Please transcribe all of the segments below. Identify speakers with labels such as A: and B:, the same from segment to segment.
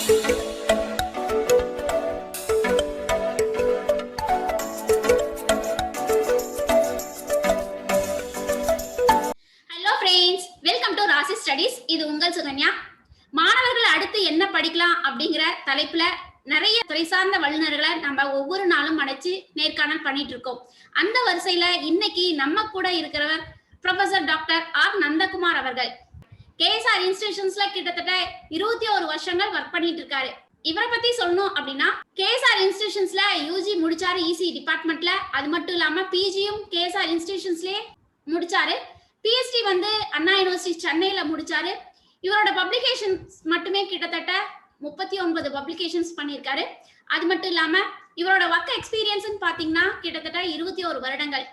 A: Hello friends, welcome to ராசி studies. இது உங்கள் சுகன்யா. மாணவர்கள் அடுத்து என்ன படிக்கலாம் அப்படிங்கிற தலைப்புல நிறைய துறை சார்ந்த வல்லுநர்களை நம்ம ஒவ்வொரு நாளும் அடைச்சு நேர்காணல் பண்ணிட்டு இருக்கோம். அந்த வரிசையில இன்னைக்கு நம்ம கூட இருக்கிறவர் ப்ரொஃபசர் டாக்டர் ஆர் நந்தகுமார் அவர்கள். கேஎஸ்ஆர் இன்ஸ்டிடியூஷன்ஸ்ல கிட்டத்தட்ட 21 வருஷங்கள் ஒர்க் பண்ணிட்டு இருக்காரு. இவரை பத்தி சொல்லணும் அப்படின்னா, கேஎஸ்ஆர் இன்ஸ்டிடியூஷன்ஸ்ல யூஜி முடிச்சாரு இசி டிபார்ட்மெண்ட்ல. அது மட்டும் இல்லாம பிஜியும் கேஎஸ்ஆர் இன்ஸ்டிடியூஷன்ஸ்லயே முடிச்சாரு. பிஎஸ்டி வந்து அண்ணா யூனிவர்சிட்டி சென்னையில முடிச்சாரு. இவரோட பப்ளிகேஷன்ஸ் மட்டுமே கிட்டத்தட்ட 39 பப்ளிகேஷன்ஸ் பண்ணியிருக்காரு. அது மட்டும் இல்லாம இவரோட ஒர்க் எக்ஸ்பீரியன்ஸ் பாத்தீங்கன்னா கிட்டத்தட்ட 21 வருடங்கள்.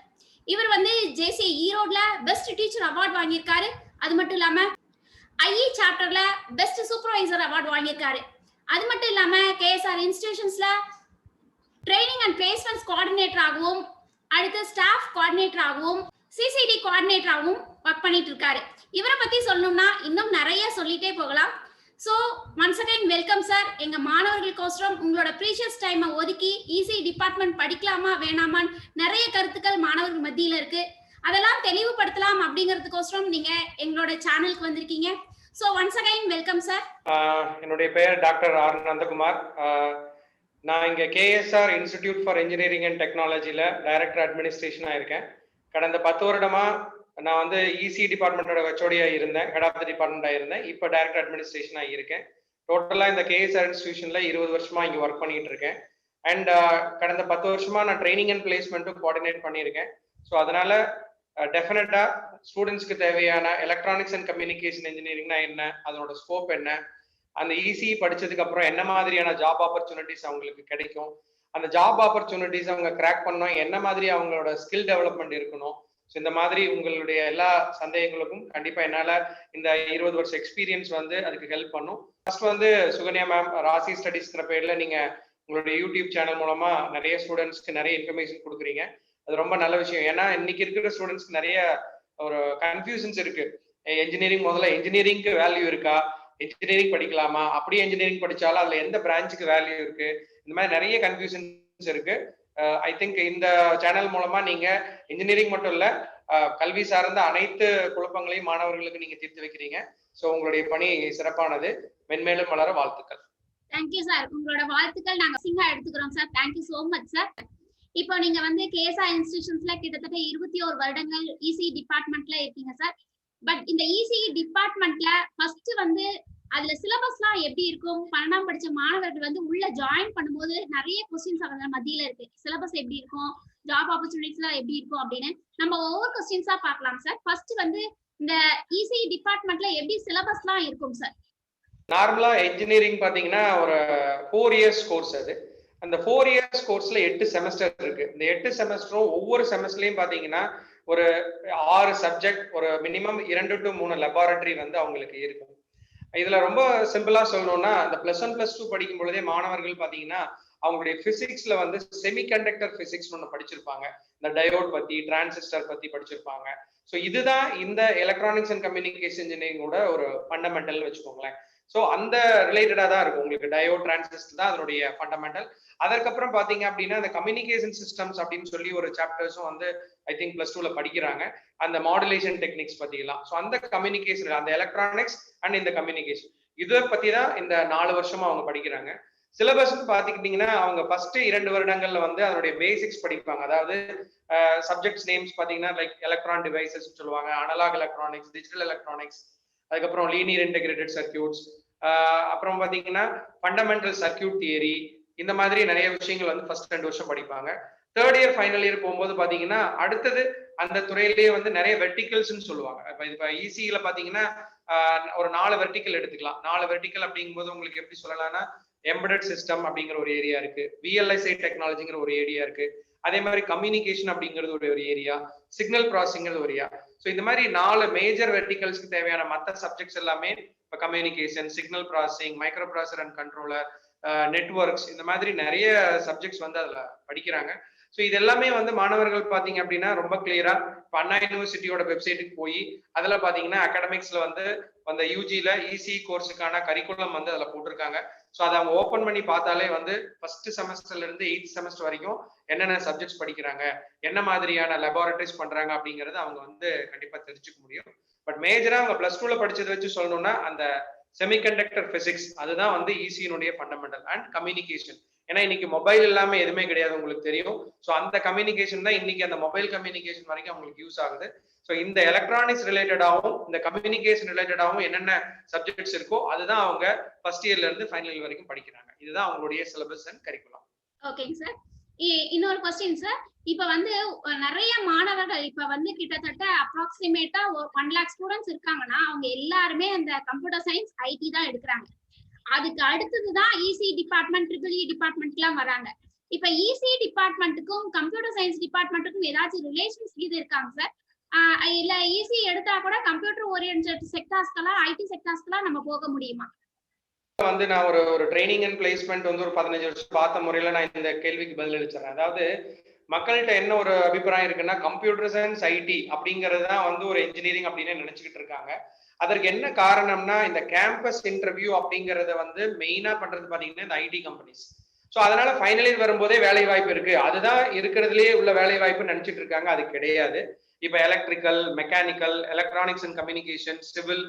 A: இவர் வந்து ஜேசி ஈரோட்ல பெஸ்ட் டீச்சர் அவார்ட் வாங்கியிருக்காரு. அது மட்டும் இல்லாம ஐஇ சாப்டர்ல பெஸ்ட் சூப்பர்வைசர் அவார்ட் வாங்கியிருக்காரு. அது மட்டும் இல்லாம கேஎஸ்ஆர் இன்ஸ்டிடியூஷன்ஸ்ல ட்ரைனிங் அண்ட் பிளேஸ்மெண்ட்ஸ் கோஆர்டினேட்டர் ஆகவும், அடுத்து ஸ்டாஃப் கோஆர்டினேட்டர் ஆகவும், சிசிடி கோஆர்டினேட்டராகவும் ஒர்க் பண்ணிட்டு இருக்காரு. இவரை பத்தி சொல்லணும்னா இன்னும் நிறைய சொல்லிட்டே போகலாம். So once again welcome sir. எங்க மாணவர்களுக்கோசரம் உங்களோட ப்ரீஷியஸ் டைமை ஒதுக்கி இசி டிபார்ட்மெண்ட் படிக்கலாமா வேணாமான்னு நிறைய கருத்துக்கள் மாணவர்கள் மத்தியில இருக்கு. அதெல்லாம் தெளிவுபடுத்தலாம் அப்படிங்கிறதுக்கோசரம் நீங்க எங்களோட சேனலுக்கு வந்திருக்கீங்க. So once again welcome sir.
B: என்னுடைய பெயர் டாக்டர் ஆர் நந்தகுமார். நான் இங்க KSR institute for engineering and டெக்னாலஜில டைரக்டர் அட்மினிஸ்ட்ரேஷனாக இருக்கேன். கடந்த 10 வருடமா நான் வந்து இசி டிபார்ட்மெண்டோட ஹெச்ஓடியா இருந்தேன், ஹெட் ஆஃப் த டிபார்ட்மெண்டா இருந்தேன். இப்போ டைரக்டர் அட்மினிஸ்ட்ரேஷனா இருக்கேன். டோட்டலா இந்த கேஎஸ்ஆர் இன்ஸ்டிடியூஷன்ல 20 வருஷமா இங்க ஒர்க் பண்ணிட்டு இருக்கேன். அண்ட் கடந்த 10 வருஷமா நான் ட்ரைனிங் அண்ட் பிளேஸ்மெண்ட்டும் கோஆர்டினேட் பண்ணியிருக்கேன். ஸோ அதனால டெஃபினட்டா ஸ்டூடெண்ட்ஸ்க்கு தேவையான எலக்ட்ரானிக்ஸ் அண்ட் கம்யூனிகேஷன் இன்ஜினியரிங்னா என்ன, அதனோட ஸ்கோப் என்ன, அந்த இசி படிச்சதுக்கு அப்புறம் என்ன மாதிரியான ஜாப் ஆப்பர்ச்சுனிட்டிஸ் அவங்களுக்கு கிடைக்கும், அந்த ஜாப் ஆப்பர்ச்சுனிட்டிஸ் அவங்க கிராக் பண்ணணும், என்ன மாதிரி அவங்களோட ஸ்கில் டெவலப்மெண்ட் இருக்கணும். ஸோ இந்த மாதிரி உங்களுடைய எல்லா சந்தேகங்களுக்கும் கண்டிப்பா என்னால இந்த 20 வருஷம் எக்ஸ்பீரியன்ஸ் வந்து அதுக்கு ஹெல்ப் பண்ணும். ஃபர்ஸ்ட் வந்து சுகன்யா மேம் ராசி ஸ்டடீஸ்ங்கிற பேர்ல நீங்க உங்களுடைய யூடியூப் சேனல் மூலமா நிறைய ஸ்டூடெண்ட்ஸ்க்கு நிறைய இன்ஃபர்மேஷன் கொடுக்குறீங்க. அது ரொம்ப நல்ல விஷயம். ஏன்னா இன்னைக்கு இருக்கிற ஸ்டூடெண்ட்ஸ்க்கு நிறைய ஒரு கன்ஃபியூஷன்ஸ் இருக்கு. இன்ஜினியரிங் முதல்ல இன்ஜினியரிங்க்கு வேல்யூ இருக்கா, இன்ஜினியரிங் படிக்கலாமா, அப்படியே இன்ஜினியரிங் படிச்சாலும் அதுல எந்த பிரான்ச்சுக்கு வேல்யூ இருக்கு, இந்த மாதிரி நிறைய கன்ஃபியூஷன்ஸ் இருக்கு. ஐ திங்க் இந்த சேனல் மூலமா நீங்க இன்ஜினியரிங் மட்டும் இல்ல, கல்வி சார்ந்த அனைத்து குழப்பங்களையும் மாணவர்களுக்கு நீங்க தீர்த்து வைக்கிறீங்க. ஸோ உங்களுடைய பணி சிறப்பானது, மென்மேலும் வளர வாழ்த்துக்கள்.
A: Thank you sir. உங்களோட வாழ்த்துக்கள் நாங்க சிங்கா எடுத்துக்கிறோம் sir. Thank you so much sir. இப்போ நீங்க வந்து கேஎஸ்ஆர் இன்ஸ்டிடியூஷன்ஸ்ல கிட்டத்தட்ட 21 வருடங்கள் இசி டிபார்ட்மெண்ட்ல இருக்கீங்க சார். பட் இந்த இசி டிபார்ட்மெண்ட்ல ஃபர்ஸ்ட் வந்து அதுல சிலபஸ்லாம் எப்படி இருக்கும்? 12ஆம் படிச்ச மாணவர்கள் வந்து உள்ள ஜாயின் பண்ணும்போது நிறைய கொஸ்டின்ஸ் அவங்க மத்தியில இருக்கு. சிலபஸ் எப்படி இருக்கும், ஜாப் ஆப்பர்ச்சுனிட்டிஸ்லாம் எப்படி இருக்கும் அப்படின்னு நம்ம ஒவ்வொரு கொஸ்டின்ஸா பார்க்கலாம் சார். ஃபர்ஸ்ட் வந்து இந்த இசி டிபார்ட்மெண்ட்ல எப்படி சிலபஸ்லாம் இருக்கும் சார்?
B: நார்மலா இன்ஜினியரிங் பாத்தீங்கன்னா ஒரு 4 இயர்ஸ் கோர்ஸ். அது அந்த 4 இயர்ஸ் கோர்ஸ்ல 8 செமஸ்டர் இருக்கு. இந்த 8 செமஸ்டரும் ஒவ்வொரு செமஸ்டர்லயும் பாத்தீங்கன்னா ஒரு 6 சப்ஜெக்ட், ஒரு மினிமம் 2 to 3 லெபார்டரி வந்து அவங்களுக்கு இருக்கும். இதுல ரொம்ப சிம்பிளா சொல்லணும்னா, அந்த +1 +2 படிக்கும் பொழுதே மாணவர்கள் பாத்தீங்கன்னா அவங்களுடைய பிசிக்ஸ்ல வந்து செமிகண்டக்டர் பிசிக்ஸ் ஒன்று படிச்சிருப்பாங்க. இந்த டயோட் பத்தி, டிரான்சிஸ்டர் பத்தி படிச்சிருப்பாங்க. ஸோ இதுதான் இந்த எலக்ட்ரானிக்ஸ் அண்ட் கம்யூனிகேஷன் இன்ஜினியரிங்கோட ஒரு ஃபண்டமெண்டல் வச்சுக்கோங்களேன். ஸோ அந்த ரிலேட்டடா தான் இருக்கும் உங்களுக்கு. டயோட், டிரான்சிஸ்டர் தான் அதனுடைய ஃபண்டமெண்டல். அதற்கப்புறம் பாத்தீங்க அப்படின்னா அந்த கம்யூனிகேஷன் சிஸ்டம்ஸ் அப்படின்னு சொல்லி ஒரு சாப்டர்ஸும் வந்து ஐ திங்க் +2ல படிக்கிறாங்க. அந்த மாடுலேஷன் டெக்னிக்ஸ் பத்திலாம். ஸோ அந்த கம்யூனிகேஷன், அந்த எலக்ட்ரானிக்ஸ் அண்ட் இந்த கம்யூனிகேஷன், இதை பத்தி தான் இந்த 4 வருஷமா அவங்க படிக்கிறாங்க. சிலபஸ் பாத்துக்கிட்டீங்கன்னா அவங்க ஃபர்ஸ்ட் 2 வருடங்கள்ல வந்து அதனுடைய பேசிக்ஸ் படிப்பாங்க. அதாவது சப்ஜெக்ட்ஸ் நேம்ஸ் பாத்தீங்கன்னா லைக் எலக்ட்ரான் டிவைசஸ் சொல்லுவாங்க, அனலாக் எலக்ட்ரானிக்ஸ், டிஜிட்டல் எலக்ட்ரானிக்ஸ், அதுக்கப்புறம் லீனியர் இன்டெகிரேட்டட் சர்க்கியூட்ஸ், அப்புறம் பாத்தீங்கன்னா ஃபண்டமெண்டல் சர்க்கியூட் தியரி, இந்த மாதிரி நிறைய விஷயங்கள் வந்து ஃபர்ஸ்ட் 2 வருஷம் படிப்பாங்க. தேர்ட் இயர் ஃபைனல் இயர் போகும்போது பாத்தீங்கன்னா அடுத்தது அந்த துறையிலேயே வந்து நிறைய வெர்டிகல்ஸ்ன்னு சொல்லுவாங்க. இப்ப இசியில பாத்தீங்கன்னா ஒரு 4 வெர்டிக்கல் எடுத்துக்கலாம். 4 வெர்டிக்கல் அப்படிங்கும்போது உங்களுக்கு எப்படி சொல்லலாம்னா, எம்பெடட் சிஸ்டம் அப்படிங்கிற ஒரு ஏரியா இருக்கு, விஎல்எஸ்ஐ டெக்னாலஜிங்கிற ஒரு ஏரியா இருக்கு, அதே மாதிரி கம்யூனிகேஷன் அப்படிங்கிறது ஒரு ஏரியா, சிக்னல் ப்ராசஸிங்கிறது ஒரு ஏரியா. ஸோ இந்த மாதிரி 4 மேஜர் வெர்டிகல்ஸ்க்கு தேவையான மற்ற சப்ஜெக்ட்ஸ் எல்லாமே இப்போ communication, signal processing, micro processor and controller, networks, இந்த மாதிரி நிறைய சப்ஜெக்ட்ஸ் வந்து அதுல படிக்கிறாங்க. ஸோ இது எல்லாமே வந்து மாணவர்கள் பாத்தீங்க அப்படின்னா ரொம்ப கிளியரா இப்போ அண்ணா யூனிவர்சிட்டியோட வெப்சைட்டுக்கு போய் அதுல பாத்தீங்கன்னா அகாடமிக்ஸ்ல வந்து அந்த யூஜில இசி கோர்ஸுக்கான கரிக்குலம் வந்து அதுல போட்டிருக்காங்க. ஸோ அதை அவங்க ஓப்பன் பண்ணி பார்த்தாலே வந்து ஃபர்ஸ்ட் செமஸ்டர்ல இருந்து 8th செமஸ்டர் வரைக்கும் என்னென்ன சப்ஜெக்ட்ஸ் படிக்கிறாங்க, என்ன மாதிரியான லெபார்டரிஸ் பண்றாங்க அப்படிங்கறத அவங்க வந்து கண்டிப்பா தெரிஞ்சுக்க முடியும். பட் மேஜரா அவங்க பிளஸ் டூல படிச்சதை வச்சு சொல்லணும்னா அந்த செமிகண்டக்டர் பிசிக்ஸ் அதுதான் வந்து இசியினுடைய ஃபண்டமெண்டல் அண்ட் கம்யூனிகேஷன். ஏன்னா இன்னைக்கு மொபைல் இல்லாம எதுவுமே கிடையாது, உங்களுக்கு தெரியும். ஸோ அந்த கம்யூனிகேஷன் தான் இன்னைக்கு அந்த மொபைல் கம்யூனிகேஷன் வரைக்கும் அவங்களுக்கு யூஸ் ஆகுது. ஸோ இந்த எலக்ட்ரானிக்ஸ் ரிலேட்டடாகவும் இந்த கம்யூனிகேஷன் ரிலேட்டடாகவும் என்னென்ன சப்ஜெக்ட்ஸ் இருக்கோ அதுதான் அவங்க ஃபர்ஸ்ட் இயர்ல இருந்து ஃபைனல் இயர் வரைக்கும் படிக்கிறாங்க. இதுதான் அவங்களுடைய சிலபஸ் அண்ட் கரிக்குலம்.
A: ஓகேங்க சார். இன்னொரு கொஸ்டின் சார். இப்ப வந்து நிறைய மாணவர்கள் இப்ப வந்து கிட்டத்தட்ட அப்ராக்சிமேட்டா 1 lakh ஸ்டூடெண்ட்ஸ் இருக்காங்கன்னா அவங்க எல்லாருமே அந்த கம்ப்யூட்டர் சயின்ஸ் ஐடி தான் எடுக்கிறாங்க. அதுக்கு அடுத்ததுதான் இசி டிபார்ட்மெண்ட், ட்ரிபிள் இ டிபார்ட்மெண்ட்லாம் வராங்க. இப்ப இசி டிபார்ட்மெண்ட்டுக்கும் கம்ப்யூட்டர் சயின்ஸ் டிபார்ட்மெண்ட்டுக்கும் ஏதாச்சும் ரிலேஷன்ஸ் இது இருக்காங்க சார்? இல்ல இசி எடுத்தா கூட கம்ப்யூட்டர் ஓரியன்டட் செக்டார்ஸ்க்கெல்லாம், ஐடி செக்டார்ஸ்க்கெல்லாம் நம்ம போக முடியுமா?
B: வந்து நான் ஒரு ட்ரைனிங் அண்ட் பிளேஸ்மெண்ட் வந்து ஒரு 15 வருஷம் பார்த்த முறையில நான் இந்த கேள்விக்கு பதில் அளிச்சிடறேன். அதாவது மக்கள்கிட்ட என்ன ஒரு அபிப்பிராயம் இருக்குன்னா கம்ப்யூட்டர் சயின்ஸ் ஐடி அப்படிங்கிறது தான் வந்து ஒரு இன்ஜினியரிங் அப்படின்னு நினைச்சுக்கிட்டு இருக்காங்க. அதற்கு என்ன காரணம்னா இந்த கேம்பஸ் இன்டர்வியூ அப்படிங்கறத வந்து மெயினா பண்றது பாத்தீங்கன்னா இந்த ஐடி கம்பெனிஸ். ஸோ அதனால ஃபைனல் இயர் வரும்போதே வேலை வாய்ப்பு இருக்கு, அதுதான் இருக்கிறதுலே உள்ள வேலை வாய்ப்பு நினைச்சிட்டு இருக்காங்க. அது கிடையாது. இப்ப electrical, mechanical, electronics and communication, civil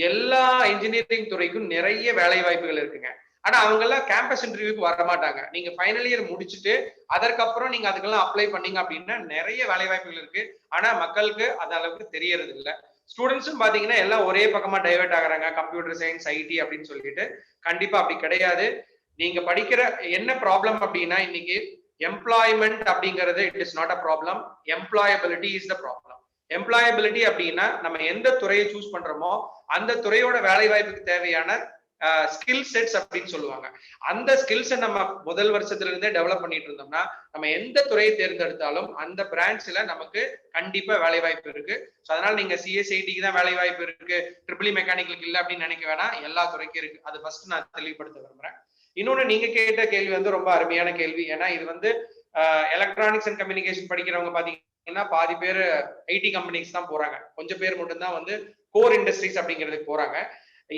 B: எல்லா இன்ஜினியரிங் துறைக்கும் நிறைய வேலை வாய்ப்புகள் இருக்குங்க. ஆனா அவங்க எல்லாம் கேம்பஸ் இன்டர்வியூக்கு வர மாட்டாங்க. நீங்க ஃபைனல் இயர் முடிச்சுட்டு அதற்கப்புறம் நீங்க அதுக்கெல்லாம் அப்ளை பண்ணீங்க அப்படின்னா நிறைய வேலை வாய்ப்புகள் இருக்கு. ஆனா மக்களுக்கு அந்த அளவுக்கு தெரியறது இல்லை. ஸ்டூடெண்ட்ஸும் பாத்தீங்கன்னா எல்லாம் ஒரே பக்கமா டைவர்ட் ஆகுறாங்க, கம்ப்யூட்டர் சயின்ஸ் ஐடி அப்படின்னு சொல்லிட்டு. கண்டிப்பா அப்படி கிடையாது. நீங்க படிக்கிற என்ன ப்ராப்ளம் அப்படின்னா இன்னைக்கு எம்ப்ளாய்மெண்ட் அப்படிங்கிறது it is not a problem, employability is the problem. Employability அப்படின்னா நம்ம எந்த துறையை சூஸ் பண்றோமோ அந்த துறையோட வேலை வாய்ப்புக்கு தேவையான ஸ்கில் செட்ஸ் அப்படின்னு சொல்லுவாங்க. அந்த ஸ்கில்ஸை நம்ம முதல் வருஷத்துல இருந்தே டெவலப் பண்ணிட்டு இருந்தோம்னா நம்ம எந்த துறையை தேர்ந்தெடுத்தாலும் அந்த பிரான்ச்ல நமக்கு கண்டிப்பா வேலை வாய்ப்பு இருக்கு. ஸோ அதனால நீங்க சிஎஸ்ஐடிக்கு தான் வேலை வாய்ப்பு இருக்கு, ட்ரிபிள் மெக்கானிக்கலுக்கு இல்லை அப்படின்னு நினைக்க வேணாம், எல்லா துறைக்கும் இருக்கு. அது ஃபர்ஸ்ட் நான் தெளிவுபடுத்த விரும்புறேன். இன்னொன்னு நீங்க கேட்ட கேள்வி வந்து ரொம்ப அருமையான கேள்வி. ஏன்னா இது வந்து எலக்ட்ரானிக்ஸ் அண்ட் கம்யூனிகேஷன் படிக்கிறவங்க பாத்தீங்கன்னா பாதி பேர் ஐடி கம்பெனிஸ் தான் போறாங்க, கொஞ்சம் பேர் மட்டும்தான் வந்து கோர் இண்டஸ்ட்ரீஸ் அப்படிங்கிறதுக்கு போறாங்க.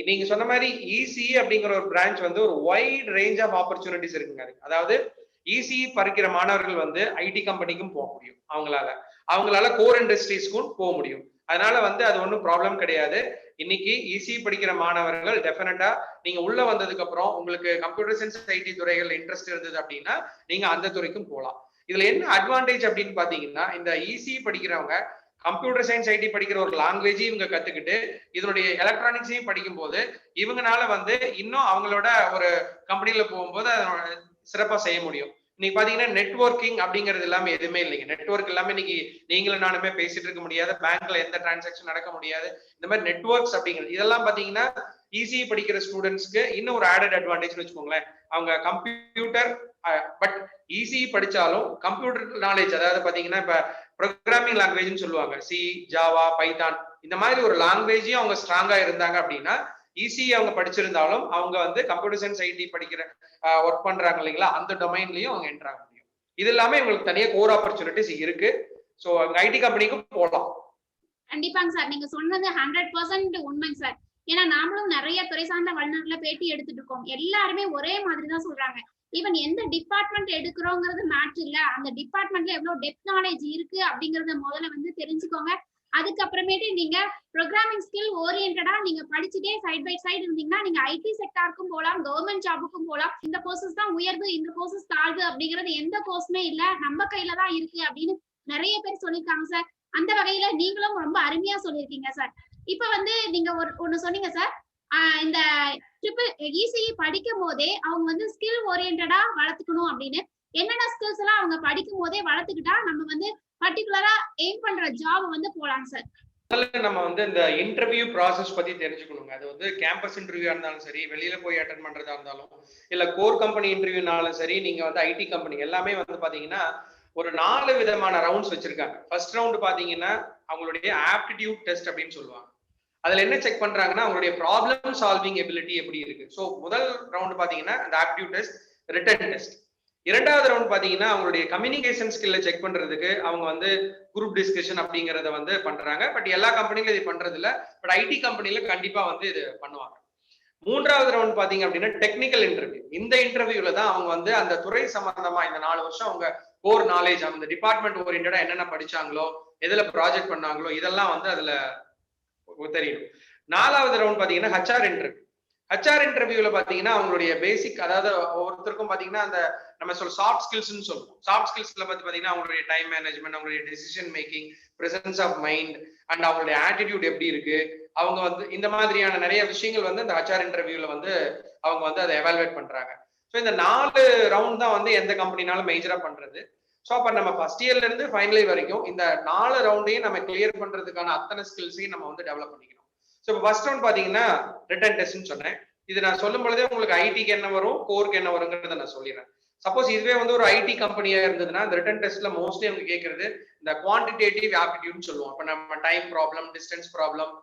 B: நீங்க சொன்ன மாதிரி இசி அப்படிங்கிற ஒரு பிரான்ச் வந்து ஒரு வைட் ரேஞ்ச் ஆஃப் ஆப்பர்ச்சுனிட்டிஸ் இருக்குங்க. அதாவது இசி படிக்கிற மாணவர்கள் வந்து ஐடி கம்பெனிக்கும் போக முடியும், அவங்களால கோர் இண்டஸ்ட்ரீஸ்க்கும் போக முடியும். அதனால வந்து அது ஒன்றும் ப்ராப்ளம் கிடையாது. இன்னைக்கு இசி படிக்கிற மாணவர்கள் டெஃபினட்டா நீங்க உள்ள வந்ததுக்கு அப்புறம் உங்களுக்கு கம்ப்யூட்டர் சயின்ஸ் ஐடி துறைகள் இன்ட்ரெஸ்ட் இருந்தது அப்படின்னா நீங்க அந்த துறைக்கும் போகலாம். இதுல என்ன அட்வான்டேஜ் அப்படின்னு பாத்தீங்கன்னா இந்த இசி படிக்கிறவங்க கம்ப்யூட்டர் சயின்ஸ் ஐடி படிக்கிற ஒரு லாங்குவேஜையும் இவங்க கத்துக்கிட்டு இதனுடைய எலக்ட்ரானிக்ஸையும் படிக்கும் போது இவங்கனால வந்து இன்னும் அவங்களோட ஒரு கம்பெனில போகும்போது அதை சிறப்பா செய்ய முடியும். இன்னைக்கு பாத்தீங்கன்னா நெட்வொர்க்கிங் அப்படிங்கிறது எல்லாமே எதுவுமே இல்லைங்க. நெட்வொர்க் எல்லாமே இன்னைக்கு நீங்களும் நானுமே பேசிட்டு இருக்க முடியாது, பேங்க்ல எந்த டிரான்சாக்ஷன் நடக்க முடியாது. இந்த மாதிரி நெட்வொர்க்ஸ் அப்படிங்கிறது இதெல்லாம் பாத்தீங்கன்னா ஈஸி படிக்கிற ஸ்டூடெண்ட்ஸ்க்கு இன்னும் ஒரு ஆடட் அட்வான்டேஜ் வச்சுக்கோங்களேன். அவங்க கம்ப்யூட்டர் பட் ஈஸி படிச்சாலும் கம்ப்யூட்டர் நாலேஜ், அதாவது பாத்தீங்கன்னா இப்ப ப்ரோக்ராமிங் லாங்குவேஜ்னு சொல்லுவாங்க, சி, ஜாவா, பைத்தான், இந்த மாதிரி ஒரு லாங்குவேஜையும் அவங்க ஸ்ட்ராங்கா இருந்தாங்க அப்படின்னா ஈஸி அவங்க படிச்சிருந்தாலும் அவங்க வந்து கம்ப்யூட்டர் சயின்ஸ் ஐடி படிக்கிற ஒர்க் பண்றாங்க இல்லைங்களா, அந்த டொமைன்லயும் அவங்க என்டர் ஆக முடியும். இது எல்லாமே உங்களுக்கு தனியா கோர் ஆப்பர்ச்சுனிட்டிஸ் இருக்கு. ஸோ ஐடி கம்பெனிக்கும் போகலாம்.
A: கண்டிப்பாங்க சார், நீங்க சொன்னது 100% உண்மைங்க சார். ஏன்னா நாமளும் நிறைய துறை சார்ந்த வல்லுநர்களை பேட்டி எடுத்துட்டு இருக்கோம். எல்லாருமே ஒரே மாதிரி தான் சொல்றாங்க. ஈவன் எந்த டிபார்ட்மெண்ட் எடுக்கிறோங்கிறது மேட்ரு இல்ல, அந்த டிபார்ட்மெண்ட்ல எவ்வளவு டெப்த் நாலேஜ் இருக்கு அப்படிங்கறத முதல்ல வந்து தெரிஞ்சுக்கோங்க. அதுக்கப்புறமேட்டு நீங்க ப்ரோக்ராமிங் ஸ்கில் ஓரியன்டா நீங்க படிச்சுட்டே சைட் பை சைடு இருந்தீங்கன்னா நீங்க ஐடி செக்டாருக்கும் போகலாம், கவர்மெண்ட் ஜாபுக்கும் போகலாம். இந்த கோர்சஸ் தான் உயர்வு, இந்த கோர்சஸ் தாழ்வு அப்படிங்கிறது எந்த கோர்ஸுமே இல்ல, நம்ம கையில தான் இருக்கு அப்படின்னு நிறைய பேர் சொல்லியிருக்காங்க சார். அந்த வகையில நீங்களும் ரொம்ப அருமையா சொல்லியிருக்கீங்க சார். இப்ப வந்து நீங்க ஒண்ணு சொன்னீங்க சார், இந்த ட்ரிபிள் இசிஇ படிக்கும் போதே அவங்க வந்து ஸ்கில் ஓரியன்டா வளர்த்துக்கணும் அப்படின்னு. என்னென்ன ஸ்கில்ஸ் எல்லாம் அவங்க படிக்கும் போதே வளர்த்துக்கிட்டா நம்ம வந்து பர்டிகுலரா எய்ம் பண்ற ஜாப் வந்து போலாம் சார்?
B: நம்ம வந்து இந்த இன்டர்வியூ ப்ராசஸ் பத்தி தெரிஞ்சுக்கணுங்க. அது வந்து கேம்பஸ் இன்டர்வியூ இருந்தாலும் சரி, வெளியில போய் அட்டென்ட் பண்றதா இருந்தாலும், இல்ல கோர் கம்பெனி இன்டர்வியூனாலும் சரி, நீங்க வந்து ஐடி கம்பெனி எல்லாமே வந்து பாத்தீங்கன்னா ஒரு 4 விதமான ரவுண்ட்ஸ் வச்சிருக்காங்க. ஃபர்ஸ்ட் ரவுண்ட் பாத்தீங்கன்னா அவங்களுடைய ஆப்டிடியூட் டெஸ்ட் அப்படின்னு சொல்லுவாங்க. அதுல என்ன செக் பண்றாங்கன்னா அவங்களுடைய ப்ராப்ளம் சால்விங் எபிலிட்டி எப்படி இருக்கு. ஸோ முதல் ரவுண்ட் பாத்தீங்கன்னா அந்த ஆப்டிடியூட் டெஸ்ட், ரிட்டன் டெஸ்ட். இரண்டாவது ரவுண்ட் பாத்தீங்கன்னா அவங்களுடைய கம்யூனிகேஷன் ஸ்கில்ல செக் பண்றதுக்கு அவங்க வந்து குரூப் டிஸ்கஷன் அப்படிங்கறத வந்து பண்றாங்க. பட் எல்லா கம்பெனிலும் இது பண்றது இல்ல. பட் ஐடி கம்பெனில கண்டிப்பா வந்து இது பண்ணுவாங்க. மூன்றாவது ரவுண்ட் பாத்தீங்க அப்படின்னா டெக்னிக்கல் இன்டர்வியூ. இந்த இன்டர்வியூல தான் அவங்க வந்து அந்த துறை சம்பந்தமா இந்த 4 வருஷம் அவங்க கோர் நாலேஜ், அந்த டிபார்ட்மெண்ட் ஓரியன்டா என்னென்ன படிச்சாங்களோ, எதுல ப்ராஜெக்ட் பண்ணாங்களோ, இதெல்லாம் வந்து அதுல தெரியும். நாலாவது ரவுண்ட் பாத்தீங்கன்னா ஹெச்ஆர் இன்டர்வியூ. ஹெச்ஆர் இன்டர்வியூல பாத்தீங்கன்னா அவங்களுடைய பேசிக், அதாவது ஒவ்வொருத்தருக்கும் பாத்தீங்கன்னா அந்த நம்ம சொல்ல சாஃப்ட் ஸ்கில்ஸ்னு சொல்லுவோம். சாஃப்ட் ஸ்கில்ஸ்ல பத்தி பாத்தீங்கன்னா அவங்களுடைய டைம் மேனேஜ்மெண்ட், அவங்களுடைய decision making, presence of mind and அவங்களுடைய ஆட்டிடியூட் எப்படி இருக்கு, அவங்க வந்து இந்த மாதிரியான நிறைய விஷயங்கள் வந்து இந்த ஹெச்ஆர் இன்டர்வியூல வந்து அவங்க வந்து அதை எவாலுவேட் பண்றாங்க. ஸோ இந்த 4 ரவுண்ட் தான் வந்து எந்த கம்பெனினாலும் மேஜரா பண்றது. ஸோ அப்ப நம்ம ஃபர்ஸ்ட் இயர்ல இருந்து ஃபைனல் இயர் வரைக்கும் இந்த 4 ரவுண்டையும் நம்ம கிளியர் பண்றதுக்கான அத்தனை ஸ்கில்ஸையும் நம்ம வந்து டெவலப் பண்ணிக்கணும். ஸோ இப்போ ஃபர்ஸ்ட் ரவுண்ட் பாத்தீங்கன்னா ரிட்டன் டெஸ்ட்னு சொன்னேன். இது நான் சொல்லும் பொழுதே உங்களுக்கு ஐடிக்கு என்ன வரும், கோருக்கு என்ன வருங்கிறத நான் சொல்லிடுறேன். சப்போஸ் இதுவே வந்து ஒரு ஐடி கம்பெனியா இருந்ததுன்னா இந்த ரிட்டன் டெஸ்ட்ல மோஸ்ட்லி அவங்க கேட்கறது இந்த குவான்டிடேட்டிவ் ஆப்டிடியூட்னு சொல்லுவோம். இப்போ நம்ம டைம் ப்ராப்ளம், டிஸ்டன்ஸ் ப்ராப்ளம்,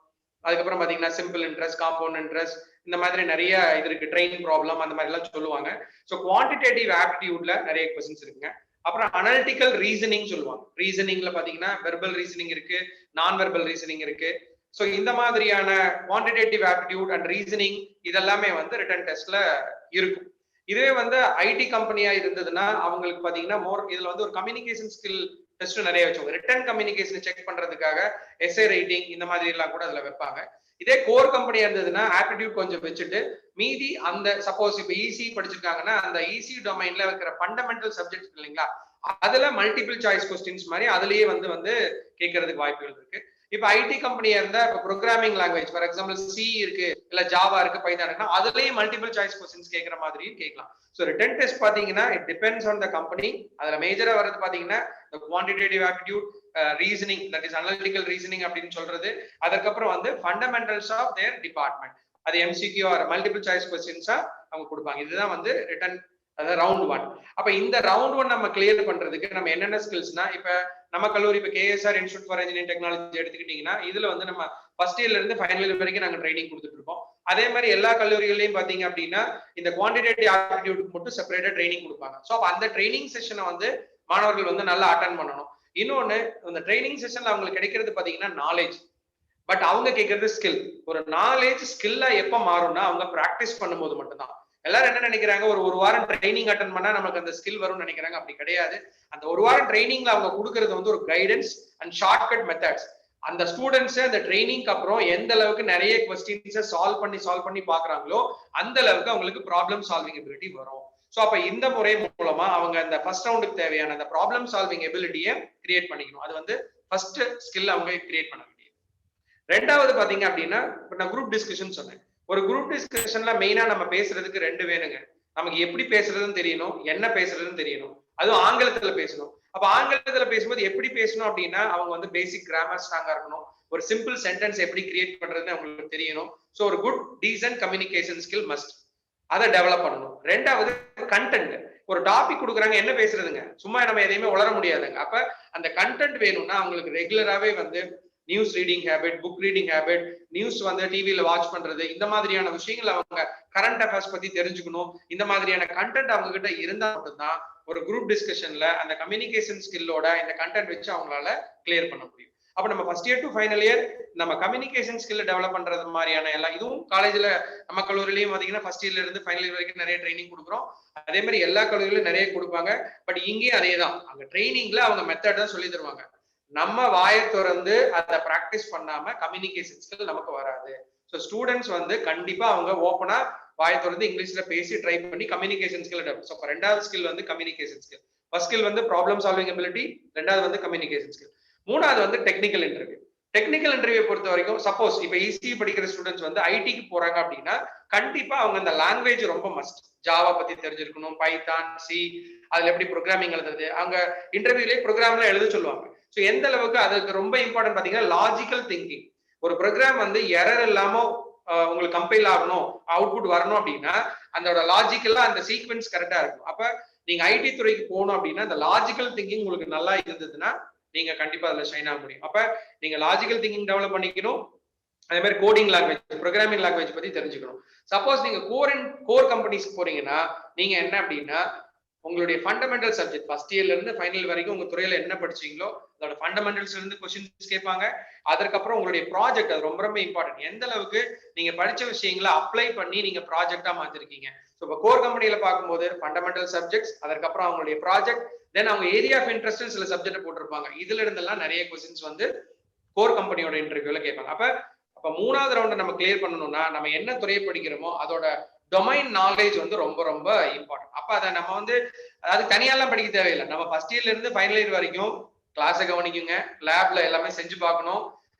B: அதுக்கப்புறம் பாத்தீங்கன்னா சிம்பிள் இன்ட்ரெஸ்ட், காம்பவுண்ட் இன்ட்ரெஸ்ட், இந்த மாதிரி நிறைய இது இருக்கு, ட்ரெயின் ப்ராப்ளம், அந்த மாதிரி எல்லாம் சொல்லுவாங்க. ஸோ குவான்டிடேட்டிவ் ஆப்டிடியூட்ல நிறைய கொஸ்டின்ஸ் இருக்குங்க. அப்புறம் அனலிட்டிக்கல் ரீசனிங் சொல்லுவாங்க. ரீசனிங்ல பாத்தீங்கன்னா வெர்பல் ரீசனிங் இருக்கு, நான் வெர்பல் ரீசனிங் இருக்கு. ஸோ இந்த மாதிரியான குவான்டிடேட்டிவ் ஆப்டிடியூட் அண்ட் ரீசனிங் இதெல்லாமே வந்து ரிட்டன் டெஸ்ட்ல இருக்கும். இதுவே வந்து ஐடி கம்பெனியா இருந்ததுன்னா அவங்களுக்கு பாத்தீங்கன்னா இதுல வந்து ஒரு கம்யூனிகேஷன் ஸ்கில் டெஸ்ட் நிறைய வச்சுக்கோங்க. ரிட்டன் கம்யூனிகேஷன் செக் பண்றதுக்காக எஸ்ஏ ரைட்டிங் இந்த மாதிரி எல்லாம் கூட அதுல வைப்பாங்க. இதே கோர் கம்பெனியா இருந்ததுன்னா ஆப்டிடியூட் கொஞ்சம் வச்சுட்டு மீதி அந்த சப்போஸ் இப்ப இசி படிச்சிருக்காங்கன்னா அந்த இசி டொமைன்ல இருக்கிற ஃபண்டமெண்டல் சப்ஜெக்ட் இல்லைங்களா, அதுல மல்டிபிள் சாய்ஸ் கொஸ்டின்ஸ் மாதிரி அதுலயே வந்து கேட்கறதுக்கு வாய்ப்புகள் இருக்கு. இப்ப ஐடி கம்பெனியா இருந்தா இப்ப programming language for example C இருக்கு, இல்ல ஜாவா இருக்கு, பைதான் இருக்குன்னா அதுலயே மல்டிபிள் சாய்ஸ் கொஸ்டின்ஸ் கேட்கற மாதிரியும் கேட்கலாம். ஸோ ரிட்டன் டெஸ்ட் பாத்தீங்கன்னா it depends on the company. அதுல மேஜரா வரது பாத்தீங்கன்னா quantitative aptitude, reasoning, that is analytical reasoning அப்படின்னு சொல்றது. அதுக்கப்புறம் வந்து ஃபண்டமெண்டல்ஸ் ஆஃப் தேர் டிபார்ட்மெண்ட், அது எம்சிக்யூ ஆர் மல்டிபிள் சாய்ஸ் கொஸ்டின்ஸா அவங்க கொடுப்பாங்க. இதுதான் வந்து ரிட்டன், அதாவது ரவுண்ட் 1. அப்ப இந்த ரவுண்ட் 1 நம்ம கிளியர் பண்றதுக்கு நம்ம என்னென்ன ஸ்கில்ஸ்னா, இப்ப நம்ம கல்லூரி இப்ப KSR institute for engineering technology எடுத்துக்கிட்டீங்கன்னா இதுல வந்து நம்ம ஃபர்ஸ்ட் இயர்ல இருந்து ஃபைனல் இயர் வரைக்கும் நாங்க ட்ரைனிங் கொடுத்துட்டு இருக்கோம். அதே மாதிரி எல்லா கல்லூரிகளையும் பாத்தீங்க அப்படின்னா இந்த குவான்டிடேட்டிவ் ஆப்டிடியூட் மட்டும் செப்பரேட்டா ட்ரைனிங் கொடுப்பாங்க. ஸோ அப்ப அந்த ட்ரைனிங் செஷனை வந்து மாணவர்கள் வந்து நல்லா அட்டன் பண்ணணும். இன்னொன்னு, அந்த ட்ரைனிங் செஷன்ல அவங்களுக்கு கிடைக்கிறது பாத்தீங்கன்னா நாலேஜ், பட் அவங்க கேட்கறது ஸ்கில். ஒரு நாலேஜ் ஸ்கில்லா எப்ப மாறும்னா அவங்க பிராக்டிஸ் பண்ணும்போது மட்டும்தான். எல்லாரும் என்ன நினைக்கிறாங்க, ஒரு வாரம் ட்ரைனிங் அட்டன் பண்ணா நமக்கு அந்த ஸ்கில் வரும்னு நினைக்கிறாங்க. அப்படி கிடையாது. அந்த ஒரு வாரம் ட்ரைனிங்ல அவங்க கொடுக்கறது வந்து ஒரு கைடன்ஸ் அண்ட் ஷார்ட்கட் மெத்தட்ஸ். அந்த ஸ்டூடெண்ட்ஸ் அந்த ட்ரைனிங்க்கு அப்புறம் எந்த அளவுக்கு நிறைய கொஸ்டின்ஸை சால்வ் பண்ணி பாக்குறாங்களோ அந்த அளவுக்கு அவங்களுக்கு ப்ராப்ளம் சால்விங் எபிலிட்டி வரும். ஸோ அப்ப இந்த முறை மூலமா அவங்க அந்த ஃபர்ஸ்ட் ரவுண்டுக்கு தேவையான அந்த ப்ராப்ளம் சால்விங் எபிலிட்டியை கிரியேட் பண்ணிக்கணும். அது வந்து ஃபர்ஸ்ட் ஸ்கில் அவங்க கிரியேட் பண்ண வேண்டியது. ரெண்டாவது பாத்தீங்க அப்படின்னா நான் குரூப் டிஸ்கஷன் சொன்னேன். ஒரு குரூப் டிஸ்கஷன்ல மெயினா நம்ம பேசுறதுக்கு 2 வேணுங்க. நமக்கு எப்படி பேசுறதுன்னு தெரியணும், என்ன பேசுறதுன்னு தெரியணும், அதுவும் ஆங்கிலத்துல பேசணும். அப்ப ஆங்கிலத்துல பேசும்போது எப்படி பேசணும் அப்படின்னா அவங்க வந்து பேசிக் கிராமர் ஸ்ட்ராங்கா இருக்கணும். ஒரு சிம்பிள் சென்டென்ஸ் எப்படி கிரியேட் பண்றதுன்னு அவங்களுக்கு தெரியணும். ஸோ ஒரு good decent communication skill must, அதை டெவலப் பண்ணணும். ரெண்டாவது கண்டென்ட். ஒரு டாபிக் கொடுக்குறாங்க, என்ன பேசுறதுங்க, சும்மா நம்ம எதையுமே உளர முடியாதுங்க. அப்ப அந்த கண்டென்ட் வேணும்னா அவங்களுக்கு ரெகுலராகவே வந்து news reading habit, book reading habit, news வந்து டிவியில வாட்ச் பண்றது, இந்த மாதிரியான விஷயங்கள் அவங்க கரண்ட் அஃபேர்ஸ் பத்தி தெரிஞ்சுக்கணும். இந்த மாதிரியான கண்டென்ட் அவங்க கிட்ட இருந்தா மட்டும்தான் ஒரு குரூப் டிஸ்கஷன்ல அந்த கம்யூனிகேஷன் ஸ்கில்லோட இந்த கண்டென்ட் வச்சு அவங்களால கிளியர் பண்ண முடியும். அப்ப நம்ம first year to final year நம்ம கம்யூனிகேஷன் ஸ்கில் டெவலப் பண்றது மாதிரியான எல்லாம் இதுவும் காலேஜ்ல நம்ம கல்லூரிலையும் பாத்தீங்கன்னா ஃபர்ஸ்ட் இயர்ல இருந்து ஃபைனல் இயர் வரைக்கும் நிறைய ட்ரைனிங் கொடுக்குறோம். அதே மாதிரி எல்லா கல்லூரியிலும் நிறைய கொடுப்பாங்க. பட் இங்கேயும் அதே தான், அங்க ட்ரைனிங்ல அவங்க மெத்தட் தான் சொல்லி தருவாங்க. நம்ம வாயை திறந்து அதை பிராக்டிஸ் பண்ணாம கம்யூனிகேஷன் ஸ்கில் நமக்கு வராது. ஸோ ஸ்டூடெண்ட்ஸ் வந்து கண்டிப்பா அவங்க ஓப்பனா வாயை திறந்து இங்கிலீஷ்ல பேசி ட்ரை பண்ணி கம்யூனிகேஷன் ஸ்கில் டெவலப். ஸோ ரெண்டாவது ஸ்கில் வந்து கம்யூனிகேஷன் ஸ்கில். ஃபர்ஸ்ட் ஸ்கில் வந்து ப்ராப்ளம் சால்விங் எபிலிட்டி, ரெண்டாவது வந்து கம்யூனிகேஷன் ஸ்கில். மூணாவது வந்து டெக்னிக்கல் இன்டர்வியூ. டெக்னிக்கல் இன்டர்வியூ பொறுத்த வரைக்கும் சப்போஸ் இப்ப இசி படிக்கிற ஸ்டூடெண்ட்ஸ் வந்து ஐடிக்கு போறாங்க அப்படின்னா கண்டிப்பா அவங்க அந்த லாங்குவேஜ் ரொம்ப மஸ்ட். ஜாவா பத்தி தெரிஞ்சிருக்கணும், பைத்தான், சி, அதுல எப்படி ப்ரோக்ராமிங் எழுதுறது, அவங்க இன்டர்வியூலேயே ப்ரோக்ராம்ல எழுத சொல்லுவாங்க. ஸோ எந்த அளவுக்கு அதுக்கு ரொம்ப இம்பார்ட்டன்ட் பாத்தீங்கன்னா லாஜிக்கல் திங்கிங். ஒரு ப்ரோக்ராம் வந்து எரர் இல்லாம உங்களுக்கு கம்பைல் ஆகணும், அவுட்புட் வரணும் அப்படின்னா அதோட லாஜிக்கலா அந்த சீக்வன்ஸ் கரெக்டா இருக்கும். அப்ப நீங்க ஐடி துறைக்கு போகணும் அப்படின்னா அந்த லாஜிக்கல் திங்கிங் உங்களுக்கு நல்லா இருந்ததுன்னா நீங்க கண்டிப்பா அதுல ஷைன் ஆக முடியும். அப்ப நீங்க லாஜிக்கல் திங்கிங் டெவலப் பண்ணிக்கணும். அதே மாதிரி கோடிங் லாங்குவேஜ், ப்ரோக்ராமிங் லாங்குவேஜ் பத்தி தெரிஞ்சுக்கணும். சப்போஸ் நீங்க கோர் கம்பெனிஸ்க்கு போறீங்கன்னா நீங்க என்ன அப்படின்னா உங்களுடைய ஃபண்டமெண்டல் சப்ஜெக்ட் ஃபர்ஸ்ட் இயர்ல இருந்து ஃபைனல் வரைக்கும் உங்க துறையில என்ன படிச்சீங்களோ அதோட ஃபண்டமெண்டல்ஸ்ல இருந்து கொஸ்டின்ஸ் கேட்பாங்க. அதற்கப்புறம் உங்களுடைய ப்ராஜெக்ட், அது ரொம்ப ரொம்ப இம்பார்ட்டன்ட். எந்த அளவுக்கு நீங்க படிச்ச விஷயங்களை அப்ளை பண்ணி நீங்க ப்ராஜெக்டா மாத்திருக்கீங்க. ஸோ இப்போ கோர் கம்பெனியில பார்க்கும்போது ஃபண்டமெண்டல் சப்ஜெக்ட்ஸ், அதற்கப்புறம் அவங்களுடைய ப்ராஜெக்ட், தென் அவங்க ஏரியா ஆஃப் இன்ட்ரெஸ்ட் சில சப்ஜெக்ட் போட்டிருப்பாங்க. இதுல இருந்தெல்லாம் நிறைய கொஸ்டின்ஸ் வந்து கோர் கம்பெனியோட இன்டர்வியூல கேட்பாங்க. அப்ப 3வது ரவுண்டை நம்ம கிளியர் பண்ணணும்னா நம்ம என்ன துறையை படிக்கிறோமோ அதோட டொமைன் நாலேஜ் வந்து ரொம்ப ரொம்ப இம்பார்ட்டன்ட். அப்ப அதை நம்ம வந்து அதாவது தனியாலாம் படிக்க தேவையில்லை. நம்ம ஃபர்ஸ்ட் இயர்ல இருந்து ஃபைனல் இயர் வரைக்கும் கிளாஸை கவனிக்குங்க, லேப்ல எல்லாமே செஞ்சு பார்க்கணும்.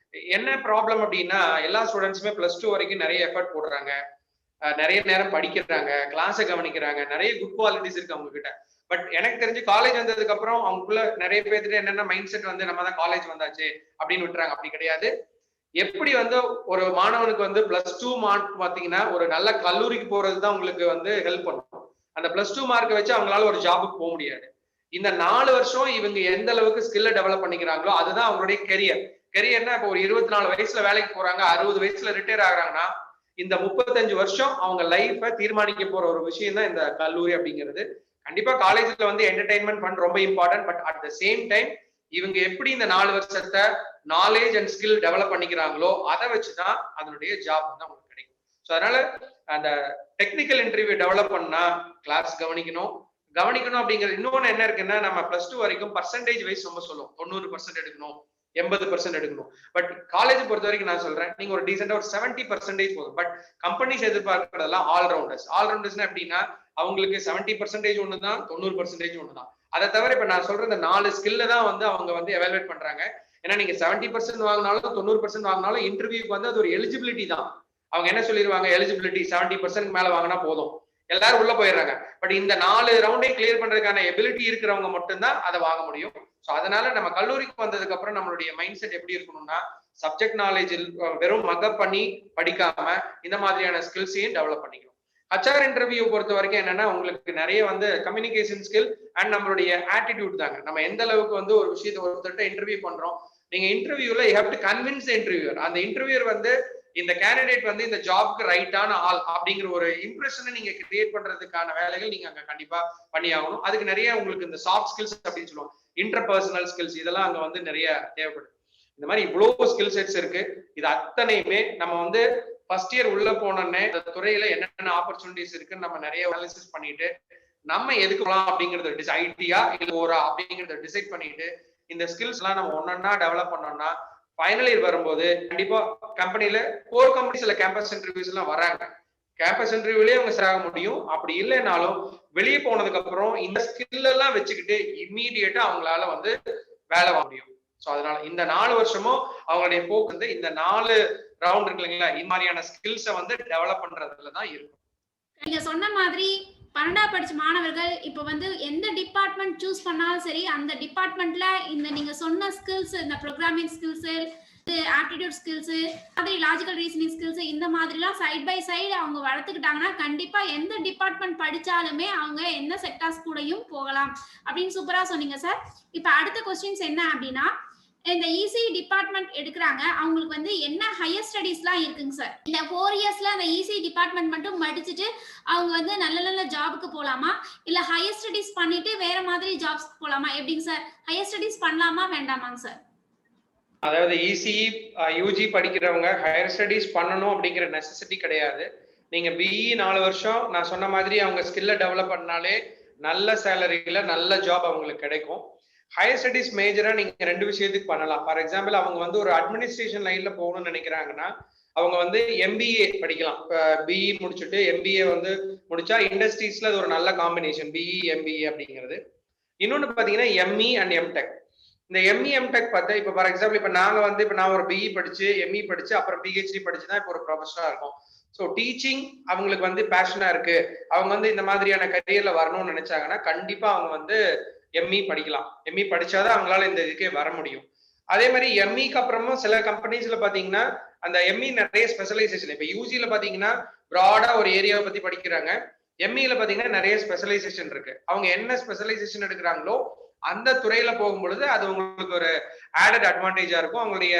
B: என்ன ப்ராப்ளம் அப்படின்னா எல்லா ஸ்டூடெண்ட்ஸுமே +2 வரைக்கும் நிறைய எஃபர்ட் போடுறாங்க, நிறைய நேரம் படிக்கிறாங்க, கிளாஸை கவனிக்கிறாங்க, நிறைய குட் குவாலிட்டிஸ் இருக்கு அவங்க கிட்ட. பட் எனக்கு தெரிஞ்சு காலேஜ் வந்ததுக்கு அப்புறம் அவங்களுக்குள்ள நிறைய பேர்த்துட்டு என்னென்ன மைண்ட் செட் வந்து நம்ம தான் காலேஜ் வந்தாச்சு அப்படின்னு விட்டுறாங்க. அப்படி கிடையாது. எப்படி வந்து ஒரு மாணவனுக்கு வந்து +2 மார்க் பாத்தீங்கன்னா ஒரு நல்ல கல்லூரிக்கு போறது தான் உங்களுக்கு வந்து ஹெல்ப் பண்ணும். அந்த +2 மார்க்கை வச்சு அவங்களால ஒரு ஜாபுக்கு போக முடியாது. இந்த 4 வருஷம் இவங்க எந்த அளவுக்கு ஸ்கில்ல டெவலப் பண்ணிக்கிறாங்களோ அதுதான் அவங்களுடைய கெரியர். கெரியர்னா இப்போ ஒரு 24 வயசுல வேலைக்கு போறாங்க, 60 வயசுல ரிட்டையர் ஆகுறாங்கன்னா இந்த 35 வருஷம் அவங்க லைஃபை தீர்மானிக்க போற ஒரு விஷயம் தான் இந்த கல்லூரி அப்படிங்கிறது. கண்டிப்பா காலேஜ்ல வந்து என்டர்டைன்மெண்ட் ஃபண்ட் ரொம்ப important. But at the same time இவங்க எப்படி இந்த 4 வருஷத்தை நாலேஜ் அண்ட் ஸ்கில் டெவலப் பண்ணிக்கிறாங்களோ அதை வச்சுதான் அதனுடைய ஜாப் வந்து அவங்களுக்கு கிடைக்கும். ஸோ அதனால அந்த டெக்னிக்கல் இன்டர்வியூ டெவலப் பண்ணா கிளாஸ் கவனிக்கணும் அப்படிங்கிறது. இன்னொன்னு என்ன இருக்குன்னா நம்ம +2 வரைக்கும் பர்சன்டேஜ் வைஸ் ரொம்ப சொல்லுவோம், 90% எடுக்கணும், 80% எடுக்கணும். பட் காலேஜ் பொறுத்த வரைக்கும் நான் சொல்றேன், நீங்க ஒரு டீசெண்டா ஒரு 70% போதும். பட் கம்பெனிஸ் எதிர்பார்க்கறதெல்லாம் ஆல்ரவுண்டர்ஸ்னா எப்படின்னா அவங்களுக்கு 70% ஒண்ணுதான், 90% ஒண்ணுதான். அதை தவிர இப்ப நான் சொல்ற இந்த 4 ஸ்கில்ல தான் வந்து அவங்க வந்து எவாலுவேட் பண்றாங்க. ஏன்னா நீங்க 70% வாங்கினாலும் 90% வாங்கினாலும் இன்டர்வியூக்கு வந்து அது ஒரு எலிஜிபிலிட்டி தான். அவங்க என்ன சொல்லிடுவாங்க, எலிஜிபிலிட்டி 70% மேல வாங்கினா போதும், எல்லாரும் உள்ள போயிடுறாங்க. பட் இந்த 4 ரவுண்டையும் கிளியர் பண்றதுக்கான எபிலிட்டி இருக்கிறவங்க மட்டும்தான் அதை வாங்க முடியும். ஸோ அதனால நம்ம கல்லூரிக்கு வந்ததுக்கு அப்புறம் நம்மளுடைய மைண்ட் செட் எப்படி இருக்கணும்னா சப்ஜெக்ட் நாலேஜில் வெறும் மக்கப் பண்ணி படிக்காம இந்த மாதிரியான ஸ்கில்ஸையும் டெவலப் பண்ணிக்கணும். HR இன்டர்வியூ பொறுத்த வரைக்கும் என்னன்னா உங்களுக்கு நிறைய வந்து கம்யூனிகேஷன் ஸ்கில் அண்ட் நம்மளுடைய ஆட்டிடியூட் தாங்க. நம்ம எந்த அளவுக்கு வந்து ஒரு விஷயத்தை ஒருத்தட்ட இன்டர்வியூ பண்றோம், நீங்க இன்டர்வியூல you have to convince interviewer. அந்த இன்டர்வியூர் வந்து இந்த கேண்டிடேட் வந்து இந்த ஜாப்க்கு ரைட்டான ஆள் அப்படிங்கிற ஒரு இம்ப்ரெஷனை நீங்க கிரியேட் பண்றதுக்கான வேலைகள் நீங்க அங்க கண்டிப்பா பண்ணி ஆகணும். அதுக்கு நிறைய உங்களுக்கு இந்த சாஃப்ட் ஸ்கில்ஸ் அப்படின்னு சொல்லுவோம், இன்டர்பர்சனல் ஸ்கில்ஸ், இதெல்லாம் அங்க வந்து நிறைய தேவைப்படுது. இந்த மாதிரி இவ்வளவு ஸ்கில் செட்ஸ் இருக்கு. இது அத்தனையுமே நம்ம வந்து ஃபர்ஸ்ட் இயர் உள்ள போனோன்னே இந்த துறையில என்னென்ன ஆப்பர்ச்சுனிட்டிஸ் இருக்குன்னு நம்ம நிறைய அனாலிசிஸ் பண்ணிட்டு நம்ம எதுக்கு போகலாம் அப்படிங்கறத ஐடியா இல்ல ஒரு அப்படிங்கறத டிசைட் பண்ணிட்டு இந்த ஸ்கில்ஸ் எல்லாம் நம்ம ஒன்னொன்னா டெவலப் பண்ணோம்னா ஃபைனல் இயர் வரும்போது கண்டிப்பா கம்பெனில கோர் கம்பெனி சில கேம்பஸ் இன்டர்வியூஸ் எல்லாம் வராங்க. கேம்பஸ் இன்டர்வியூலயே அவங்க சேர முடியும். அப்படி இல்லைனாலும் வெளியே போனதுக்கு அப்புறம் இந்த ஸ்கில் எல்லாம் வச்சுக்கிட்டு இம்மீடியட்டா அவங்களால வந்து வேலை வாங்க முடியும். ஸோ அதனால இந்த 4 வருஷமும் அவங்களுடைய போக்கு வந்து இந்த 4 ரவுண்ட் இருக்கு இல்லைங்களா, இந்த மாதிரியான ஸ்கில்ஸை வந்து டெவலப் பண்றதுல தான் இருக்கும்.
A: நீங்க சொன்ன மாதிரி 12வது படிச்ச மாணவர்கள் இப்ப வந்து எந்த டிபார்ட்மெண்ட் சூஸ் பண்ணாலும் சரி அந்த டிபார்ட்மெண்ட்ல இந்த நீங்க சொன்ன ஸ்கில்ஸ், இந்த ப்ரோக்ராமிங் ஸ்கில்ஸ், ஆப்டிடியூட் ஸ்கில்ஸ், மாதிரி லாஜிக்கல் ரீசனிங் ஸ்கில்ஸ், இந்த மாதிரிலாம் சைட் பை சைடு அவங்க வளர்த்துக்கிட்டாங்கன்னா கண்டிப்பா எந்த டிபார்ட்மெண்ட் படிச்சாலுமே அவங்க எந்த செக்டார்ஸ் கூடயும் போகலாம் அப்படின்னு சூப்பரா சொன்னீங்க சார். இப்ப அடுத்த கொஸ்டின்ஸ் என்ன அப்படின்னா, இந்த இசி டிபார்ட்மெண்ட் எடுக்கிறாங்க, அவங்களுக்கு வந்து என்ன ஹையர் ஸ்டடீஸ்லாம் இருக்குங்க சார்? இந்த 4 இயர்ஸ்ல அந்த இசி டிபார்ட்மெண்ட் மட்டும் படிச்சுட்டு அவங்க வந்து நல்ல நல்ல ஜாபுக்கு போலாமா, இல்ல ஹையர் ஸ்டடீஸ் பண்ணிட்டு வேற மாதிரி ஜாப்ஸ்க்கு போலாமா, எப்படிங்க சார்? ஹையர் ஸ்டடீஸ் பண்ணலாமா வேண்டாமாங்க சார்?
B: அதாவது இசி யூஜி படிக்கிறவங்க ஹையர் ஸ்டடீஸ் பண்ணணும் அப்படிங்கிற நெசசிட்டி கிடையாது. நீங்க பிஇ 4 வருஷம் நான் சொன்ன மாதிரி அவங்க ஸ்கில்ல டெவலப் பண்ணாலே நல்ல சேலரியில நல்ல ஜாப் அவங்களுக்கு கிடைக்கும். ஹையர் ஸ்டடீஸ் மேஜரா நீங்க 2 விஷயத்துக்கு பண்ணலாம். ஃபார் எக்ஸாம்பிள் அவங்க வந்து ஒரு அட்மினிஸ்ட்ரேஷன் லைன்ல போகணும்னு நினைக்கிறாங்கன்னா அவங்க வந்து எம்பிஏ படிக்கலாம். பிஇ முடிச்சுட்டு எம்பிஏ வந்து முடிச்சா இண்டஸ்ட்ரீஸ்ல அது ஒரு நல்ல காம்பினேஷன், பிஇ எம்பிஏ அப்படிங்கிறது. இன்னொன்னு பாத்தீங்கன்னா எம்இ அண்ட் எம்டெக். இந்த எம்இ எம்டெக் பார்த்தா இப்போ ஃபார் எக்ஸாம்பிள் இப்போ நாங்க வந்து இப்போ நான் ஒரு பிஇ படிச்சு எம்இ படிச்சு அப்புறம் பிஹெச்டி படிச்சு தான் இப்போ ஒரு ப்ரொஃபஸரா இருக்கும். ஸோ டீச்சிங் அவங்களுக்கு வந்து பேஷனா இருக்கு, அவங்க வந்து இந்த மாதிரியான கரியர்ல வரணும்னு நினைச்சாங்கன்னா கண்டிப்பா அவங்க வந்து எம்இ படிக்கலாம். எம்இ படிச்சாதான் அவங்களால இந்த இதுக்கே வர முடியும். அதே மாதிரி எம்இக்கு அப்புறமும் சில கம்பெனிஸ்ல பாத்தீங்கன்னா அந்த எம்இ நிறைய ஸ்பெஷலைசேஷன். இப்ப யூஜில பாத்தீங்கன்னா ப்ராடா ஒரு ஏரியாவை பத்தி படிக்கிறாங்க, எம்இல பாத்தீங்கன்னா நிறைய ஸ்பெஷலைசேஷன் இருக்கு. அவங்க என்ன ஸ்பெஷலைசேஷன் எடுக்கிறாங்களோ அந்த துறையில போகும் பொழுது அது உங்களுக்கு ஒரு ஆடட் அட்வான்டேஜா இருக்கும். அவங்களுடைய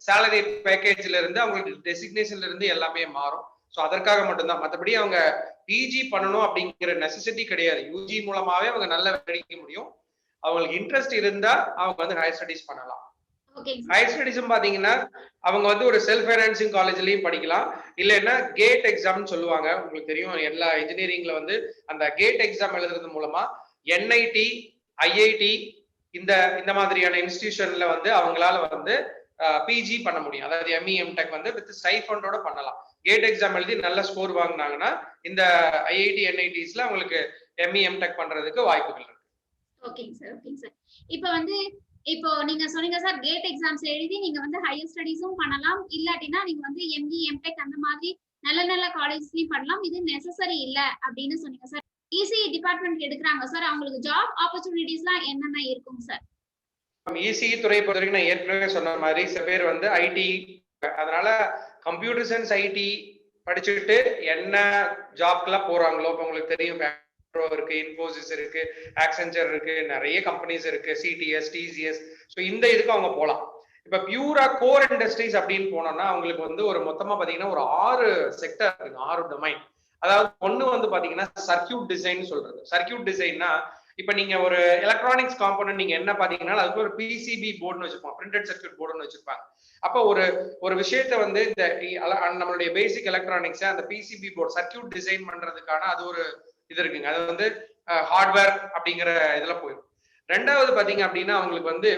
B: சேலரி பேக்கேஜ்ல இருந்து அவங்களுக்கு டெசிக்னேஷன்ல இருந்து எல்லாமே மாறும். ஸோ அதற்காக மட்டும்தான், மற்றபடி அவங்க பிஜி பண்ணணும் அப்படிங்கிற நெசசிட்டி கிடையாது. யூஜி மூலமாவே அவங்க நல்ல படிக்க முடியும். அவங்களுக்கு இன்ட்ரெஸ்ட் இருந்தா அவங்க வந்து ஹையர் ஸ்டடிஸ் பண்ணலாம். ஹையர் ஸ்டடிஸும் பாத்தீங்கன்னா அவங்க வந்து ஒரு செல்ஃப் ஃபைனான்சிங் காலேஜ்லயும் படிக்கலாம். இல்லைன்னா கேட் எக்ஸாம்னு சொல்லுவாங்க. உங்களுக்கு தெரியும் எல்லா இன்ஜினியரிங்ல வந்து அந்த கேட் எக்ஸாம் எழுதுறது மூலமா என்ஐடி, ஐஐடி இந்த இந்த மாதிரியான இன்ஸ்டிடியூஷன்ல வந்து அவங்களால வந்து பிஜி பண்ண முடியும். அதாவது எம்இ எம்டெக் வந்து வித் ஸ்டைஃபண்டோட பண்ணலாம். கேட் எக்ஸாம் எழுதி நல்ல ஸ்கோர் வாங்கினாங்கன்னா இந்த ஐஐடி என்ஐடிஸ்ல அவங்களுக்கு எம்இ எம்டெக் பண்றதுக்கு வாய்ப்புகள் இருக்கு.
A: ஓகேங்க சார், ஓகேங்க சார். இப்போ வந்து இப்போ நீங்க சொன்னீங்க சார் கேட் எக்ஸாம்ஸ் எழுதி நீங்க வந்து ஹையர் ஸ்டடீஸும் பண்ணலாம், இல்லாட்டினா நீங்க வந்து எம்இ எம்டெக் அந்த மாதிரி நல்ல நல்ல காலேஜ்லயும் பண்ணலாம். இது நெசசரி இல்ல அப்படின்னு சொன்னீங்க சார். இசி டிபார்ட்மெண்ட் எடுக்கிறாங்க சார், அவங்களுக்கு ஜாப் ஆப்பர்ச்சுனிட்டிஸ்லாம் என்னென்ன இருக்கும் சார்?
B: இசி துறை பொறுத்த வரைக்கும் நான் ஏற்கனவே சொன்ன மாதிரி சில பேர் வந்து ஐடி, அதனால கம்ப்யூட்டர் சயின்ஸ் ஐடி படிச்சுட்டு என்ன ஜாப்க்குலாம் போறாங்களோ, இப்போ உங்களுக்கு தெரியும் இருக்கு, இன்ஃபோசிஸ் இருக்கு, ஆக்சென்சர் இருக்கு, நிறைய கம்பெனிஸ் இருக்கு, சிடிஎஸ், டிசிஎஸ். ஸோ இந்த இதுக்கு அவங்க போகலாம். இப்ப பியூரா கோர் இண்டஸ்ட்ரீஸ் அப்படின்னு போனோம்னா அவங்களுக்கு வந்து ஒரு மொத்தமா பாத்தீங்கன்னா ஒரு 6 செக்டர் இருக்கு, 6 டொமைன். அதாவது ஒண்ணு வந்து பாத்தீங்கன்னா சர்க்கியூட் டிசைன் சொல்றது. சர்க்கியூட் டிசைன்னா இப்ப நீங்க ஒரு எலக்ட்ரானிக்ஸ் காம்போனன்ட் நீங்க என்ன பாத்தீங்கன்னா அதுக்கு ஒரு பிசிபி போர்டுன்னு வச்சிருப்பாங்க, பிரிண்டட் சர்க்கியூட் போர்டுன்னு வச்சிருப்பாங்க. அப்ப ஒரு விஷயத்த வந்து இந்த நம்மளுடைய பேசிக் எலக்ட்ரானிக்ஸ் அந்த பிசிபி போர்டு சர்க்கியூட் டிசைன் பண்றதுக்கான அது ஒரு இது இருக்குங்க. அது வந்து ஹார்ட்வேர் அப்படிங்கிற இதுல போயிடும். ரெண்டாவது பாத்தீங்க அப்படின்னா அவங்களுக்கு வந்து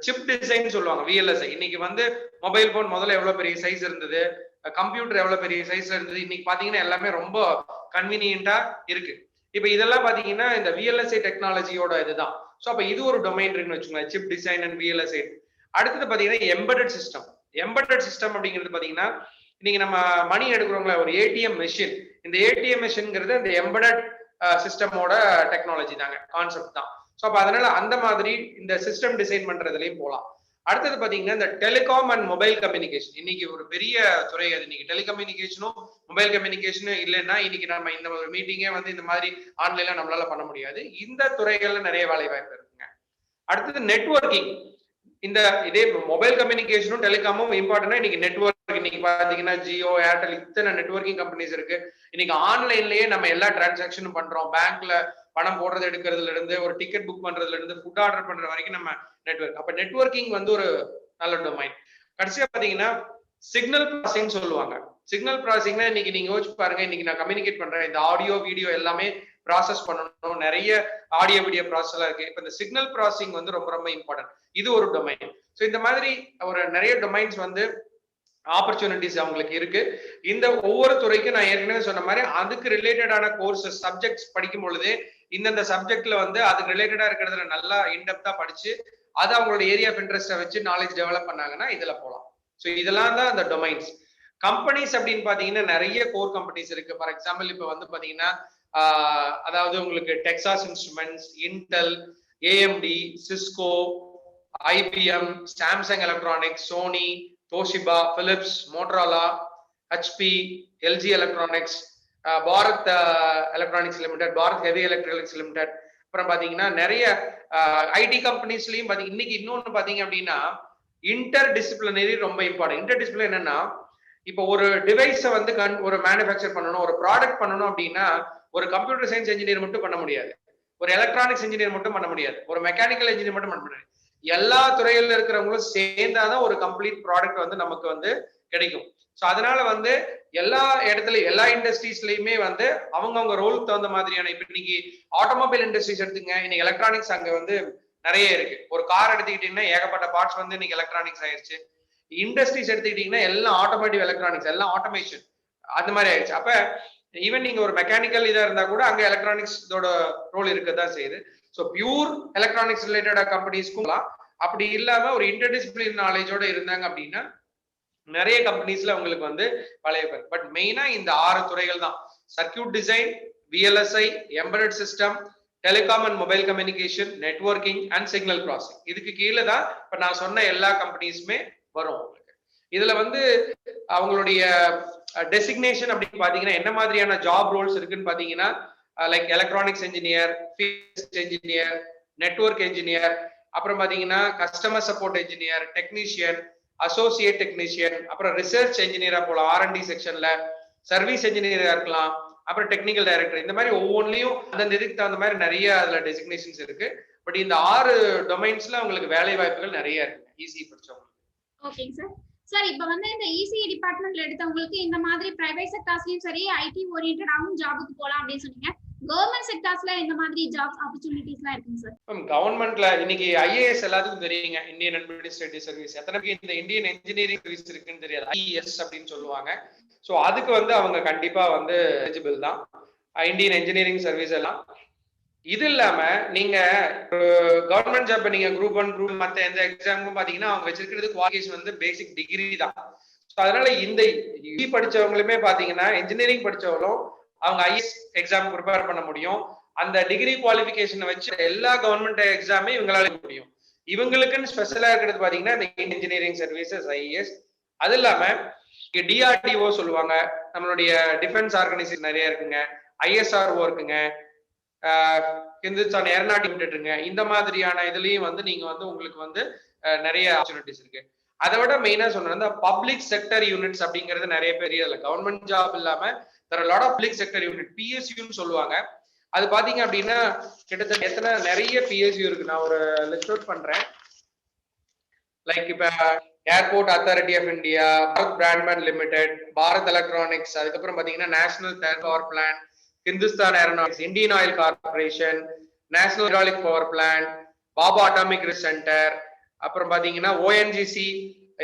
B: சிப் டிசைன் சொல்லுவாங்க, விஎல்எஸ்ஐ. இன்னைக்கு வந்து மொபைல் போன் முதல்ல எவ்வளவு பெரிய சைஸ் இருந்தது, கம்ப்யூட்டர் எவ்வளவு பெரிய சைஸ்ல இருந்தது, இன்னைக்கு பாத்தீங்கன்னா எல்லாமே ரொம்ப கன்வீனியன்டா இருக்கு. இப்ப இதெல்லாம் பாத்தீங்கன்னா இந்த விஎல்எஸ்ஐ டெக்னாலஜியோட இதுதான். ஸோ அப்ப இது ஒரு டொமைன் இருக்குன்னு வச்சுக்கோங்க, சிப் டிசைன் அண்ட் விஎல்எஸ்ஐ. அடுத்தது பாத்தீங்கன்னா எம்பெடட் சிஸ்டம். எம்பெடட் சிஸ்டம் அப்படிங்கிறது பாத்தீங்கன்னா நீங்க நம்ம மணி எடுக்கிறோங்களா, ஒரு ஏடிஎம் மெஷின். இந்த ஏடிஎம் மெஷின்ங்கிறது இந்த எம்பெடட் சிஸ்டமோட டெக்னாலஜி தாங்க, கான்செப்ட் தான். ஸோ அப்ப அதனால அந்த மாதிரி இந்த சிஸ்டம் டிசைன் பண்றதுலயும் போகலாம். அடுத்தது பாத்தீங்கன்னா இந்த டெலிகாம் அண்ட் மொபைல் கம்யூனிகேஷன். இன்னைக்கு ஒரு பெரிய துறை அது. இன்னைக்கு டெலிகம்யூனிகேஷனும் மொபைல் கம்யூனிகேஷனும் இல்லைன்னா இன்னைக்கு நம்ம இந்த ஒரு மீட்டிங்கே வந்து இந்த மாதிரி ஆன்லைன்ல நம்மளால பண்ண முடியாது. இந்த துறைகள்ல நிறைய வேலை வாய்ப்பு இருக்குங்க. அடுத்தது நெட்வொர்க்கிங். இந்த இதே மொபைல் கம்யூனிகேஷனும் டெலிகாமும் இம்பார்ட்டன்டா இன்னைக்கு நெட்வொர்க். இன்னைக்கு பாத்தீங்கன்னா ஜியோ, ஏர்டெல் இத்தனை நெட்வொர்க்கிங் கம்பெனிஸ் இருக்கு. இன்னைக்கு ஆன்லைன்லயே நம்ம எல்லா டிரான்சாக்சனும் பண்றோம். பேங்க்ல பணம் போடுறது எடுக்கிறதுல இருந்து ஒரு டிக்கெட் புக் பண்றதுல இருந்து ஃபுட் ஆர்டர் பண்ற வரைக்கும் நம்ம நெட்வொர்க். அப்ப நெட்வொர்க்கிங் வந்து ஒரு நல்ல டொமைன். கடைசியா பாத்தீங்கன்னா சிக்னல் ப்ராசஸிங் சொல்லுவாங்க. சிக்னல் ப்ராசஸிங்னா இன்னைக்கு நீங்க யோசிச்சு பாருங்க, இன்னைக்கு நான் கம்யூனிகேட் பண்றேன், இந்த ஆடியோ வீடியோ எல்லாமே ப்ராசஸ் பண்ணணும், நிறைய ஆடியோ வீடியோ ப்ராசஸ் எல்லாம் இருக்கு. இப்ப இந்த சிக்னல் ப்ராசஸிங் வந்து ரொம்ப ரொம்ப இம்பார்ட்டன்ட். இது ஒரு டொமைன். ஸோ இந்த மாதிரி ஒரு நிறைய டொமைன்ஸ் வந்து ஆப்பர்ச்சுனிட்டிஸ் அவங்களுக்கு இருக்கு. இந்த ஒவ்வொரு துறைக்கும் நான் ஏற்கனவே சொன்ன மாதிரி அதுக்கு ரிலேட்டடான கோர்சஸ் சப்ஜெக்ட்ஸ் படிக்கும் பொழுது இந்தந்த சப்ஜெக்ட்ல வந்து அதுக்கு ரிலேட்டடா இருக்கிறதுல நல்லா இன்டெப்தா படிச்சு அது அவங்களோட ஏரியா ஆஃப் இன்ட்ரெஸ்ட்டை வச்சு நாலேஜ் டெவலப் பண்ணாங்கன்னா இதுல போகலாம். ஸோ இதெல்லாம் தான் அந்த டொமைன்ஸ். கம்பெனிஸ் அப்படின்னு பாத்தீங்கன்னா நிறைய கோர் கம்பெனிஸ் இருக்கு. ஃபார் எக்ஸாம்பிள் இப்ப வந்து பாத்தீங்கன்னா அதாவது உங்களுக்கு Texas Instruments, Intel, AMD, Cisco, IBM, Samsung Electronics, Sony, Toshiba, Philips, Motorola, HP, LG Electronics, Bharat Electronics Limited, Bharat Heavy Electronics Limited. அப்புறம் பாத்தீங்கன்னா நிறைய ஐடி கம்பெனிஸ்லயும் பாத்தீங்கன்னா இன்னைக்கு இன்னொன்னு பாத்தீங்க அப்படின்னா இன்டர் டிசிப்ளினரி ரொம்ப இம்பார்ட்டன்ட். இன்டர் டிசிப்ளின் என்னன்னா இப்போ ஒரு டிவைஸை வந்து ஒரு மேனுஃபேக்சர் பண்ணணும், ஒரு ப்ராடக்ட் பண்ணணும் அப்படின்னா ஒரு கம்ப்யூட்டர் சயின்ஸ் இன்ஜினியர் மட்டும் பண்ண முடியாது, ஒரு எலக்ட்ரானிக்ஸ் இன்ஜினியர் மட்டும் பண்ண முடியாது, ஒரு மெக்கானிக்கல் இன்ஜினியர் மட்டும் பண்ண முடியாது. எல்லா துறையில இருக்கிறவங்களும் சேர்ந்தாதான் ஒரு கம்ப்ளீட் ப்ராடக்ட் வந்து நமக்கு வந்து கிடைக்கும். ஸோ அதனால வந்து எல்லா இடத்துலயும் எல்லா இண்டஸ்ட்ரீஸ்லயுமே வந்து அவங்கவுங்க ரோலுக்கு தகுந்த மாதிரியான இப்ப இன்னைக்கு ஆட்டோமொபைல் இண்டஸ்ட்ரீஸ் எடுத்துங்க, இன்னைக்கு எலக்ட்ரானிக்ஸ் அங்க வந்து நிறைய இருக்கு. ஒரு கார் எடுத்துக்கிட்டீங்கன்னா ஏகப்பட்ட பார்ட்ஸ் வந்து இன்னைக்கு எலக்ட்ரானிக்ஸ் ஆயிடுச்சு. இண்டஸ்ட்ரீஸ் எடுத்துக்கிட்டீங்கன்னா எல்லாம் ஆட்டோமேட்டிவ் எலக்ட்ரானிக்ஸ், எல்லாம் ஆட்டோமேஷன் அந்த மாதிரி ஆயிடுச்சு. அப்ப ஈவன் நீங்க ஒரு மெக்கானிக்கல் இதா இருந்தா கூட அங்க எலக்ட்ரானிக்ஸோட ரோல் இருக்கதான் செய்யுது. ஸோ பியூர் எலக்ட்ரானிக்ஸ் ரிலேட்டடா கம்பெனிஸ்க்கும் அப்படி இல்லாம ஒரு இன்டர்டிசிப்ளின் நாலேஜோட இருந்தாங்க அப்படின்னா நிறைய கம்பெனிஸ்ல உங்களுக்கு வந்து பழைய பேர். பட் மெயினா இந்த 6 துறைகள் தான்: circuit design, VLSI, embedded system, telecom and mobile communication, networking and signal processing. இதுக்கு கீழே தான் இப்ப நான் சொன்ன எல்லா கம்பெனிஸுமே வரும் உங்களுக்கு. இதுல வந்து அவங்களுடைய டெசிக்னேஷன் அப்படின்னு பாத்தீங்கன்னா என்ன மாதிரியான ஜாப் ரோல்ஸ் இருக்குன்னு பாத்தீங்கன்னா like electronics engineer, field engineer, network engineer, அப்புறம் பாத்தீங்கன்னா customer support engineer, technician, associate technician, அப்புறம் ரிசர்ச் இன்ஜினியரா போலாம், ஆர்என்டி செக்ஷன்ல சர்வீஸ் இன்ஜினியரா இருக்கலாம், அப்புறம் டெக்னிக்கல் டைரக்டர், இந்த மாதிரி ஒவ்வொன்றிலையும் அந்தந்த இதுக்கு தகுந்த மாதிரி நிறைய அதுல டெசிக்னேஷன்ஸ் இருக்கு. பட் இந்த 6 டொமைன்ஸ்ல உங்களுக்கு வேலை வாய்ப்புகள் நிறைய இருக்கு இசி படிச்சவங்க.
A: ஓகேங்க சார். சார் இப்ப வந்து இந்த இசிஇ டிபார்ட்மெண்ட்ல எடுத்தவங்களுக்கு இந்த மாதிரி பிரைவேட் செக்டார்ஸ்லயும் சரி ஐடி ஓரியன்டாவும் ஜாபுக்கு போலாம் அப்படின்னு சொன்னீங்க. கவர்மெண்ட் செக்டார்ஸ்ல இந்த மாதிரி ஜாப் ஆப்பர்ச்சுனிட்டிஸ்லாம் இருக்குங்க சார்?
B: கவர்மெண்ட்ல இன்னைக்கு ஐஏஎஸ் எல்லாத்துக்கும் தெரியுங்க, இந்தியன் அட்மினிஸ்ட்ரேட்டிவ் சர்வீஸ். எத்தனை பேருக்கு இந்த இந்தியன் இன்ஜினியரிங் சர்வீஸ் இருக்குன்னு தெரியாது, ஐஏஎஸ் அப்படின்னு சொல்லுவாங்க. ஸோ அதுக்கு வந்து அவங்க கண்டிப்பா வந்து எலிஜிபிள் தான், இந்தியன் இன்ஜினியரிங் சர்வீஸ் எல்லாம். இது இல்லாம நீங்க கவர்மெண்ட் ஜாப் நீங்க குரூப் 1 குரூப் மத்த எந்த எக்ஸாமுக்கும் பாத்தீங்கன்னா அவங்க வச்சிருக்கிறது குவாலிஃபிகேஷன் வந்து பேசிக் டிகிரி தான். அதனால இந்த இசி படிச்சவங்களுமே பாத்தீங்கன்னா இன்ஜினியரிங் படிச்சவங்களும் அவங்க ஐஎஸ் எக்ஸாம் ப்ரிப்பேர் பண்ண முடியும். அந்த டிகிரி குவாலிஃபிகேஷனை வச்சு எல்லா கவர்மெண்ட் எக்ஸாமே இவங்களால முடியும். இவங்களுக்குன்னு ஸ்பெஷலா இருக்கிறது பாத்தீங்கன்னா இந்த இன்ஜினியரிங் சர்வீசஸ் ஐஏஎஸ். அது இல்லாம டிஆர்டிஓ சொல்லுவாங்க, நம்மளுடைய டிஃபென்ஸ் ஆர்கனைசேஷன் நிறைய இருக்குங்க, ஐஎஸ்ஆர்ஓ இருக்குங்க, ஹிந்துஸ்தான் ஏரோநாட்டிக் லிமிடெட்ங்க. இந்த மாதிரியான இதுலயும் வந்து நீங்க வந்து உங்களுக்கு வந்து நிறைய ஆப்பர்ச்சுனிட்டிஸ் இருக்கு. அதை விட மெயினா சொன்னா பப்ளிக் செக்டர் யூனிட்ஸ் அப்படிங்கிறது நிறைய பேர் இல்ல, கவர்மெண்ட் ஜாப் இல்லாம lot of public sector unit பிஎஸ்யூன்னு சொல்லுவாங்க. அது பாத்தீங்க அப்படின்னா கிட்டத்தட்ட எத்தனை நிறைய பிஎஸ்யூ இருக்கு, நான் ஒரு லிஸ்ட் அவுட் பண்றேன். லைக் இப்ப Airport Authority of India, Bharat Broadband Limited, Bharat Electronics, அதுக்கப்புறம் பாத்தீங்கன்னா National Third Power Plan, Hindustan Aeronautics, Indian Oil Corporation, National Hydraulic Power Plan, Bhabha Atomic Research Centre, அப்புறம் பாத்தீங்கன்னா ஓஎன்ஜிசி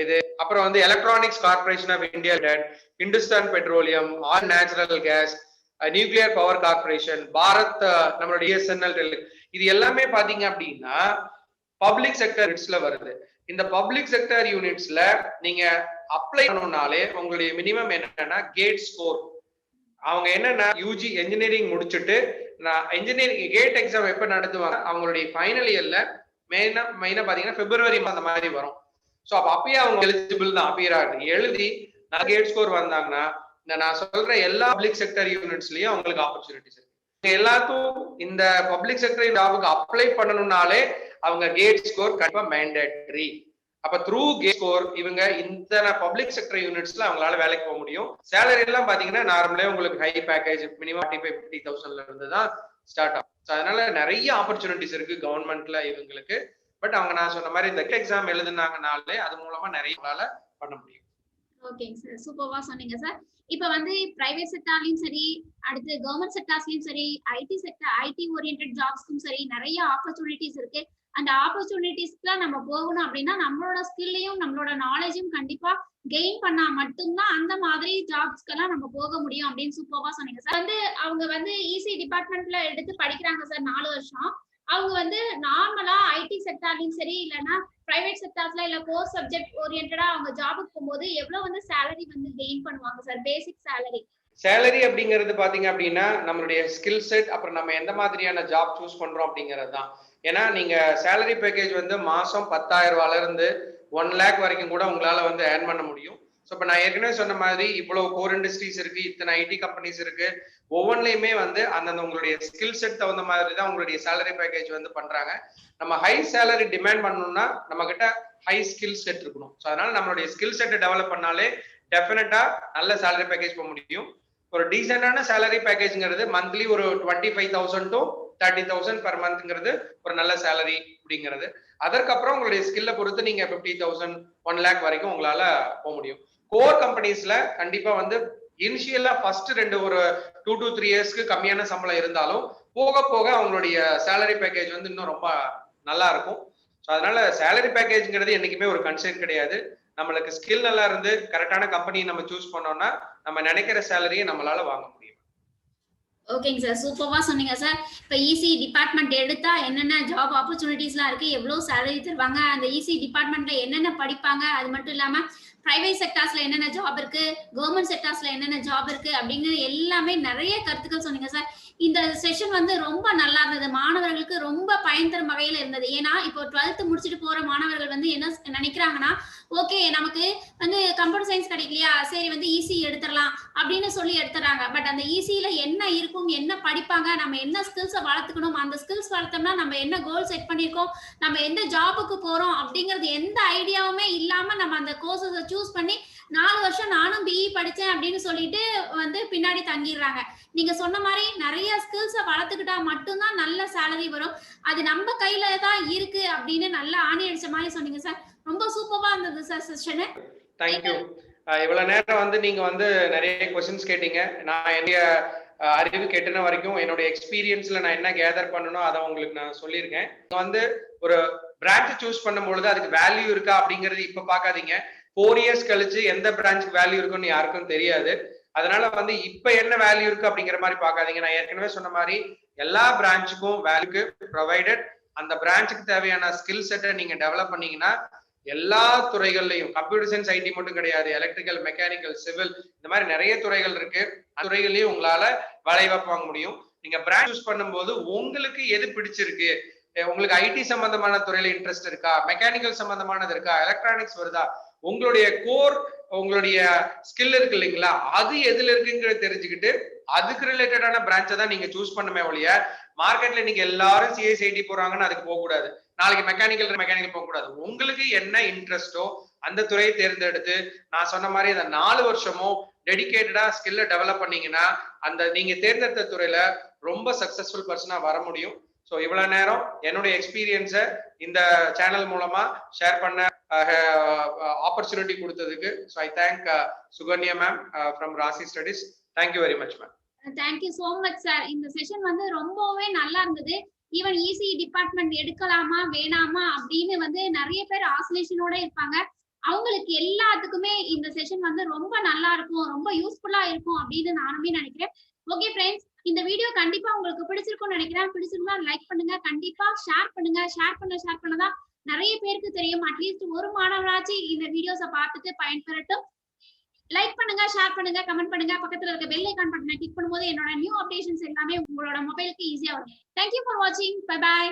B: இது, அப்புறம் வந்து Electronics Corporation of India Limited, Hindustan Petroleum, Oil Natural Gas, Nuclear Power Corporation, Bharat நம்மளுடைய SNL, இது எல்லாமே பாத்தீங்க அப்படின்னா பப்ளிக் செக்டர் யூனிட்ஸ்ல வருது. இந்த பப்ளிக் செக்டர் யூனிட்ஸ்ல நீங்க அப்ளை பண்ணணும்னாலே உங்களுடைய மினிமம் என்னன்னா கேட் ஸ்கோர். அவங்க என்னன்னா யூஜி இன்ஜினியரிங் முடிச்சுட்டு நான் இன்ஜினியரிங் கேட் எக்ஸாம் எப்ப நடத்துவாங்க, அவங்களுடைய ஃபைனல் இயர்ல மெயினா பாத்தீங்கன்னா பிப்ரவரி அந்த மாதிரி வரும். ஸோ அப்பயே அவங்க எலிஜிபிள் தான் அப்பியர் ஆகுது. எழுதி நான் கேட் ஸ்கோர் வந்தாங்கன்னா இந்த நான் சொல்ற எல்லா பப்ளிக் செக்டர் யூனிட்ஸ்லயும் அவங்களுக்கு ஆப்பர்ச்சுனிட்டிஸ் இருக்கு. எல்லாத்துக்கும் இந்த பப்ளிக் செக்டர் ஜாபுக்கு அப்ளை பண்ணணும்னாலே அவங்க கேட் ஸ்கோர் கண்டிப்பா மேண்டேட்டரி. அப்ப த்ரூ கேட் ஸ்கோர் இவங்க இந்த பப்ளிக் செக்டர் யூனிட்ஸ்ல அவங்களால வேலைக்கு போக முடியும். சேலரி எல்லாம் பாத்தீங்கன்னா நார்மலே உங்களுக்கு ஹை பேக்கேஜ் மினிமம் 45,000-50,000 இருந்து தான் ஸ்டார்ட் ஆகும். அதனால நிறைய ஆப்பர்ச்சுனிட்டிஸ் இருக்கு கவர்மெண்ட்ல இவங்களுக்கு. பட் அவங்க நான் சொன்ன மாதிரி இந்த எக்ஸாம் எழுதுனாங்கனாலே அது மூலமா நிறைய பண்ண முடியும்.
A: ஓகேங்க சார், சூப்பர்வா சொன்னீங்க சார். இப்ப வந்து பிரைவேட் செக்டார்லயும் சரி, அடுத்து கவர்மெண்ட் செக்டார்ஸ்லயும் சரி, ஐடி ஓரியன்டட் ஜாப்ஸ்க்கும் சரி நிறைய ஆப்பர்ச்சுனிட்டிஸ் இருக்கு. அந்த ஆப்பர்ச்சுனிட்டிஸ்க்குலாம் நம்ம போகணும் அப்படின்னா நம்மளோட ஸ்கில்லையும் நம்மளோட நாலேஜும் கண்டிப்பா கெயின் பண்ணா மட்டும்தான் அந்த மாதிரி ஜாப்ஸ்க்கெல்லாம் நம்ம போக முடியும் அப்படின்னு சூப்பர்வா சொன்னீங்க சார். வந்து அவங்க வந்து இசி டிபார்ட்மெண்ட்ல எடுத்து படிக்கிறாங்க சார் 4 வருஷம். அவங்க வந்து நார்மலா ஐடி செக்டார்லயும் சரி இல்லைன்னா பிரைவேட் செக்டார்ஸ்ல இல்ல கோர்ஸ் சப்ஜெக்ட் ஓரியன்டா அவங்க ஜாபுக்கு போகும்போது எவ்வளவு வந்து சேலரி வந்து கெயின் பண்ணுவாங்க சார்? பேசிக்
B: சேலரி அப்படிங்கிறது பாத்தீங்க அப்படின்னா நம்மளுடைய ஸ்கில் செட், அப்புறம் நம்ம எந்த மாதிரியான ஜாப் சூஸ் பண்றோம் அப்படிங்கிறது தான். ஏன்னா நீங்க சேலரி பேக்கேஜ் வந்து மாசம் 10,000 ரூபாயில இருந்து 1 லேக் வரைக்கும் கூட உங்களால வந்து ஏர்ன் பண்ண முடியும். ஸோ இப்போ நான் ஏற்கனவே சொன்ன மாதிரி இவ்வளவு கோர் இண்டஸ்ட்ரீஸ் இருக்கு, இத்தனை ஐடி கம்பெனிஸ் இருக்கு, ஒவ்வொன்றிலையுமே வந்து அந்தந்த உங்களுடைய ஸ்கில் செட் தகுந்த மாதிரி தான் உங்களுடைய சேலரி பேக்கேஜ் வந்து பண்றாங்க. நம்ம ஹை சேலரி டிமாண்ட் பண்ணணும்னா நம்ம கிட்ட ஹை ஸ்கில் செட் இருக்கணும். ஸோ அதனால நம்மளுடைய ஸ்கில் செட்டை டெவலப் பண்ணாலே டெஃபினட்டா நல்ல சேலரி பேக்கேஜ் போக முடியும். ஒரு டீசென்டான சேலரி பேக்கேஜ்ங்கிறது மந்த்லி ஒரு 25,000 to 30,000 பெர் மந்த்ங்கிறது ஒரு நல்ல சேலரி அப்படிங்கிறது. அதற்கப்புறம் உங்களுடைய ஸ்கில்லை பொறுத்து நீங்க 50,000 1 லேக் வரைக்கும் உங்களால போக முடியும். கோர் கம்பெனிஸ்ல கண்டிப்பா வந்து இனிஷியலா ஃபர்ஸ்ட் ஒரு 2 to 3 இயர்ஸ்க்கு கம்மியான சம்பளம் இருந்தாலும் போக போக அவங்களுடைய சேலரி பேக்கேஜ் வந்து இன்னும் ரொம்ப நல்லா இருக்கும். ஸோ அதனால சேலரி பேக்கேஜ்ங்கிறது என்னைக்குமே ஒரு கன்சர்ன் கிடையாது. நம்மளுக்கு ஸ்கில் நல்லா இருந்து கரெக்டான கம்பெனி நம்ம சூஸ் பண்ணோம்னா நம்ம நினைக்கிற சேலரியை நம்மளால வாங்க முடியும்.
A: ஓகேங்க சார், சூப்பர்வா சொன்னீங்க சார். இப்ப இசி டிபார்ட்மெண்ட் எடுத்தா என்னென்ன ஜாப் ஆப்பர்ச்சுனிட்டிஸ்லாம் இருக்கு, எவ்வளவு சேலரி தருவாங்க, அந்த இசி டிபார்ட்மெண்ட்ல என்னென்ன படிப்பாங்க, அது மட்டும் இல்லாம பிரைவேட் செக்டார்ஸ்ல என்னென்ன ஜாப் இருக்கு, கவர்மெண்ட் செக்டார்ஸ்ல என்னென்ன ஜாப் இருக்கு அப்படிங்கிற எல்லாமே நிறைய கருத்துக்கள் சொன்னீங்க சார். இந்த செஷன் வந்து ரொம்ப நல்லா இருந்தது, மாணவர்களுக்கு ரொம்ப பயன் தரும் வகையில இருந்தது. ஏன்னா இப்போ 12th முடிச்சுட்டு போற மாணவர்கள் வந்து என்ன நினைக்கிறாங்கன்னா, ஓகே நமக்கு வந்து கம்ப்யூட்டர் சயின்ஸ் கிடைக்கலையா, சரி வந்து இசி எடுத்துடலாம் அப்படின்னு சொல்லி எடுத்துறாங்க. பட் அந்த இசியில என்ன இருக்கும், என்ன படிப்பாங்க, நம்ம என்ன ஸ்கில்ஸை வளர்த்துக்கணும், அந்த ஸ்கில்ஸ் வளர்த்தோம்னா நம்ம என்ன கோல் செட் பண்ணியிருக்கோம், நம்ம எந்த ஜாபுக்கு போறோம் அப்படிங்கிறது எந்த ஐடியாவுமே இல்லாம நம்ம அந்த கோர்சஸை சூஸ் பண்ணி 4 வருஷம் நானும் பிஇ படிச்சேன் அப்படின்னு சொல்லிட்டு வந்து பின்னாடி தங்கிடுறாங்க. நீங்க சொன்ன மாதிரி நிறைய ஸ்கில்ஸை வளர்த்துக்கிட்டா மட்டும்தான் நல்ல சேலரி வரும். அது நம்ம கையில தான் இருக்கு அப்படின்னு நல்லா ஆணி அடிச்ச மாதிரி சொன்னீங்க சார். ரொம்ப சூப்பரா இருந்தது சார் செஷனு.
B: தேங்க்யூ. இவ்வளவு நேரம் வந்து நீங்க வந்து நிறைய கொஸ்டின்ஸ் கேட்டீங்க. நான் என்னுடைய அறிவு கெட்டின வரைக்கும் என்னோட எக்ஸ்பீரியன்ஸ்ல நான் என்ன கேதர் பண்ணணும் அதை உங்களுக்கு நான் சொல்லியிருக்கேன். வந்து ஒரு பிரான்ச் சூஸ் பண்ணும்பொழுது அதுக்கு வேல்யூ இருக்கா அப்படிங்கறது இப்ப பாக்காதீங்க. 4 இயர்ஸ் கழிச்சு எந்த பிரான்ச்சுக்கு வேல்யூ இருக்குன்னு யாருக்கும் தெரியாது. அதனால வந்து இப்ப என்ன வேல்யூ இருக்கு அப்படிங்கிற மாதிரி பாக்காதீங்க. நான் ஏற்கனவே சொன்ன மாதிரி எல்லா பிரான்ச்சுக்கும் வேல்யூ ப்ரொவைடட். அந்த பிரான்ச்சுக்கு தேவையான ஸ்கில் செட்டை நீங்க டெவலப் பண்ணீங்கன்னா எல்லா துறைகள்லையும், கம்ப்யூட்டர் சயின்ஸ் ஐடி மட்டும் கிடையாது, எலக்ட்ரிக்கல், மெக்கானிக்கல், சிவில், இந்த மாதிரி நிறைய துறைகள் இருக்கு. அந்த துறைகள்லயும் உங்களால வேலை வாய்ப்பு வாங்க முடியும். நீங்க பிரான்ச் சூஸ் பண்ணும்போது உங்களுக்கு எது பிடிச்சிருக்கு, உங்களுக்கு ஐடி சம்பந்தமான துறையில இன்ட்ரெஸ்ட் இருக்கா, மெக்கானிக்கல் சம்பந்தமானது இருக்கா, எலக்ட்ரானிக்ஸ் வருதா, உங்களுடைய கோர், உங்களுடைய ஸ்கில் இருக்கு இல்லைங்களா, அது எதுல இருக்குங்கிறத தெரிஞ்சுக்கிட்டு அதுக்கு ரிலேட்டடான பிரான்ச்சை தான் நீங்க சூஸ் பண்ணுமே ஒழிய மார்க்கெட்ல நீங்க எல்லாரும் சிஎஸ்ஐடி போறாங்கன்னு அதுக்கு போக கூடாது. நாளைக்கு மெக்கானிக்கல் போக கூடாது. உங்களுக்கு என்ன இன்ட்ரெஸ்டோ அந்த துறையை தேர்ந்தெடுத்து நான் சொன்ன மாதிரி அந்த 4 வருஷமும் டெடிகேட்டடா ஸ்கில்ல டெவலப் பண்ணீங்கன்னா அந்த நீங்க தேர்ந்தெடுத்த துறையில ரொம்ப சக்சஸ்ஃபுல் பர்சனா வர முடியும். ஸோ இவ்வளவு நேரம் என்னுடைய எக்ஸ்பீரியன்ஸை இந்த சேனல் மூலமா ஷேர் பண்ண ஆப்பர்ச்சுனிட்டி கொடுத்ததுக்கு so I thank Sukanya ma'am from Rasi studies. Thank you very much ma'am.
A: Thank you so much sir. இந்த செஷன் வந்து ரொம்பவே நல்லா இருந்தது. ஈவன் இசி டிபார்ட்மெண்ட் எடுக்கலாமா வேணாமா அப்படின்னு வந்து நிறைய பேர் ஆசோலேஷனோட இருப்பாங்க. அவங்களுக்கு எல்லாத்துக்குமே இந்த செஷன் வந்து ரொம்ப நல்லா இருக்கும், ரொம்ப யூஸ்ஃபுல்லா இருக்கும் அப்படின்னு நானுமே நினைக்கிறேன். ஓகே ஃப்ரெண்ட்ஸ், இந்த வீடியோ கண்டிப்பா உங்களுக்கு பிடிச்சிருக்கும்னு நினைக்கிறேன். பிடிச்சிருந்தா லைக் பண்ணுங்க, கண்டிப்பா ஷேர் பண்ணுங்க. ஷேர் பண்ணதான் நிறைய பேருக்கு தெரியும். அட்லீஸ்ட் ஒரு மாணவராச்சு இந்த வீடியோஸை பார்த்துட்டு பயன்பெறட்டும். லைக் பண்ணுங்க, ஷேர் பண்ணுங்க, கமெண்ட் பண்ணுங்க. பக்கத்துல இருக்க பெல் ஐகான் பட்டனை கிளிக் பண்ணும்போது என்னோட நியூ அப்டேஷன்ஸ் எல்லாமே உங்களோட மொபைலுக்கு ஈஸியா வரும். தேங்க்யூ ஃபார் வாட்சிங். Bye by.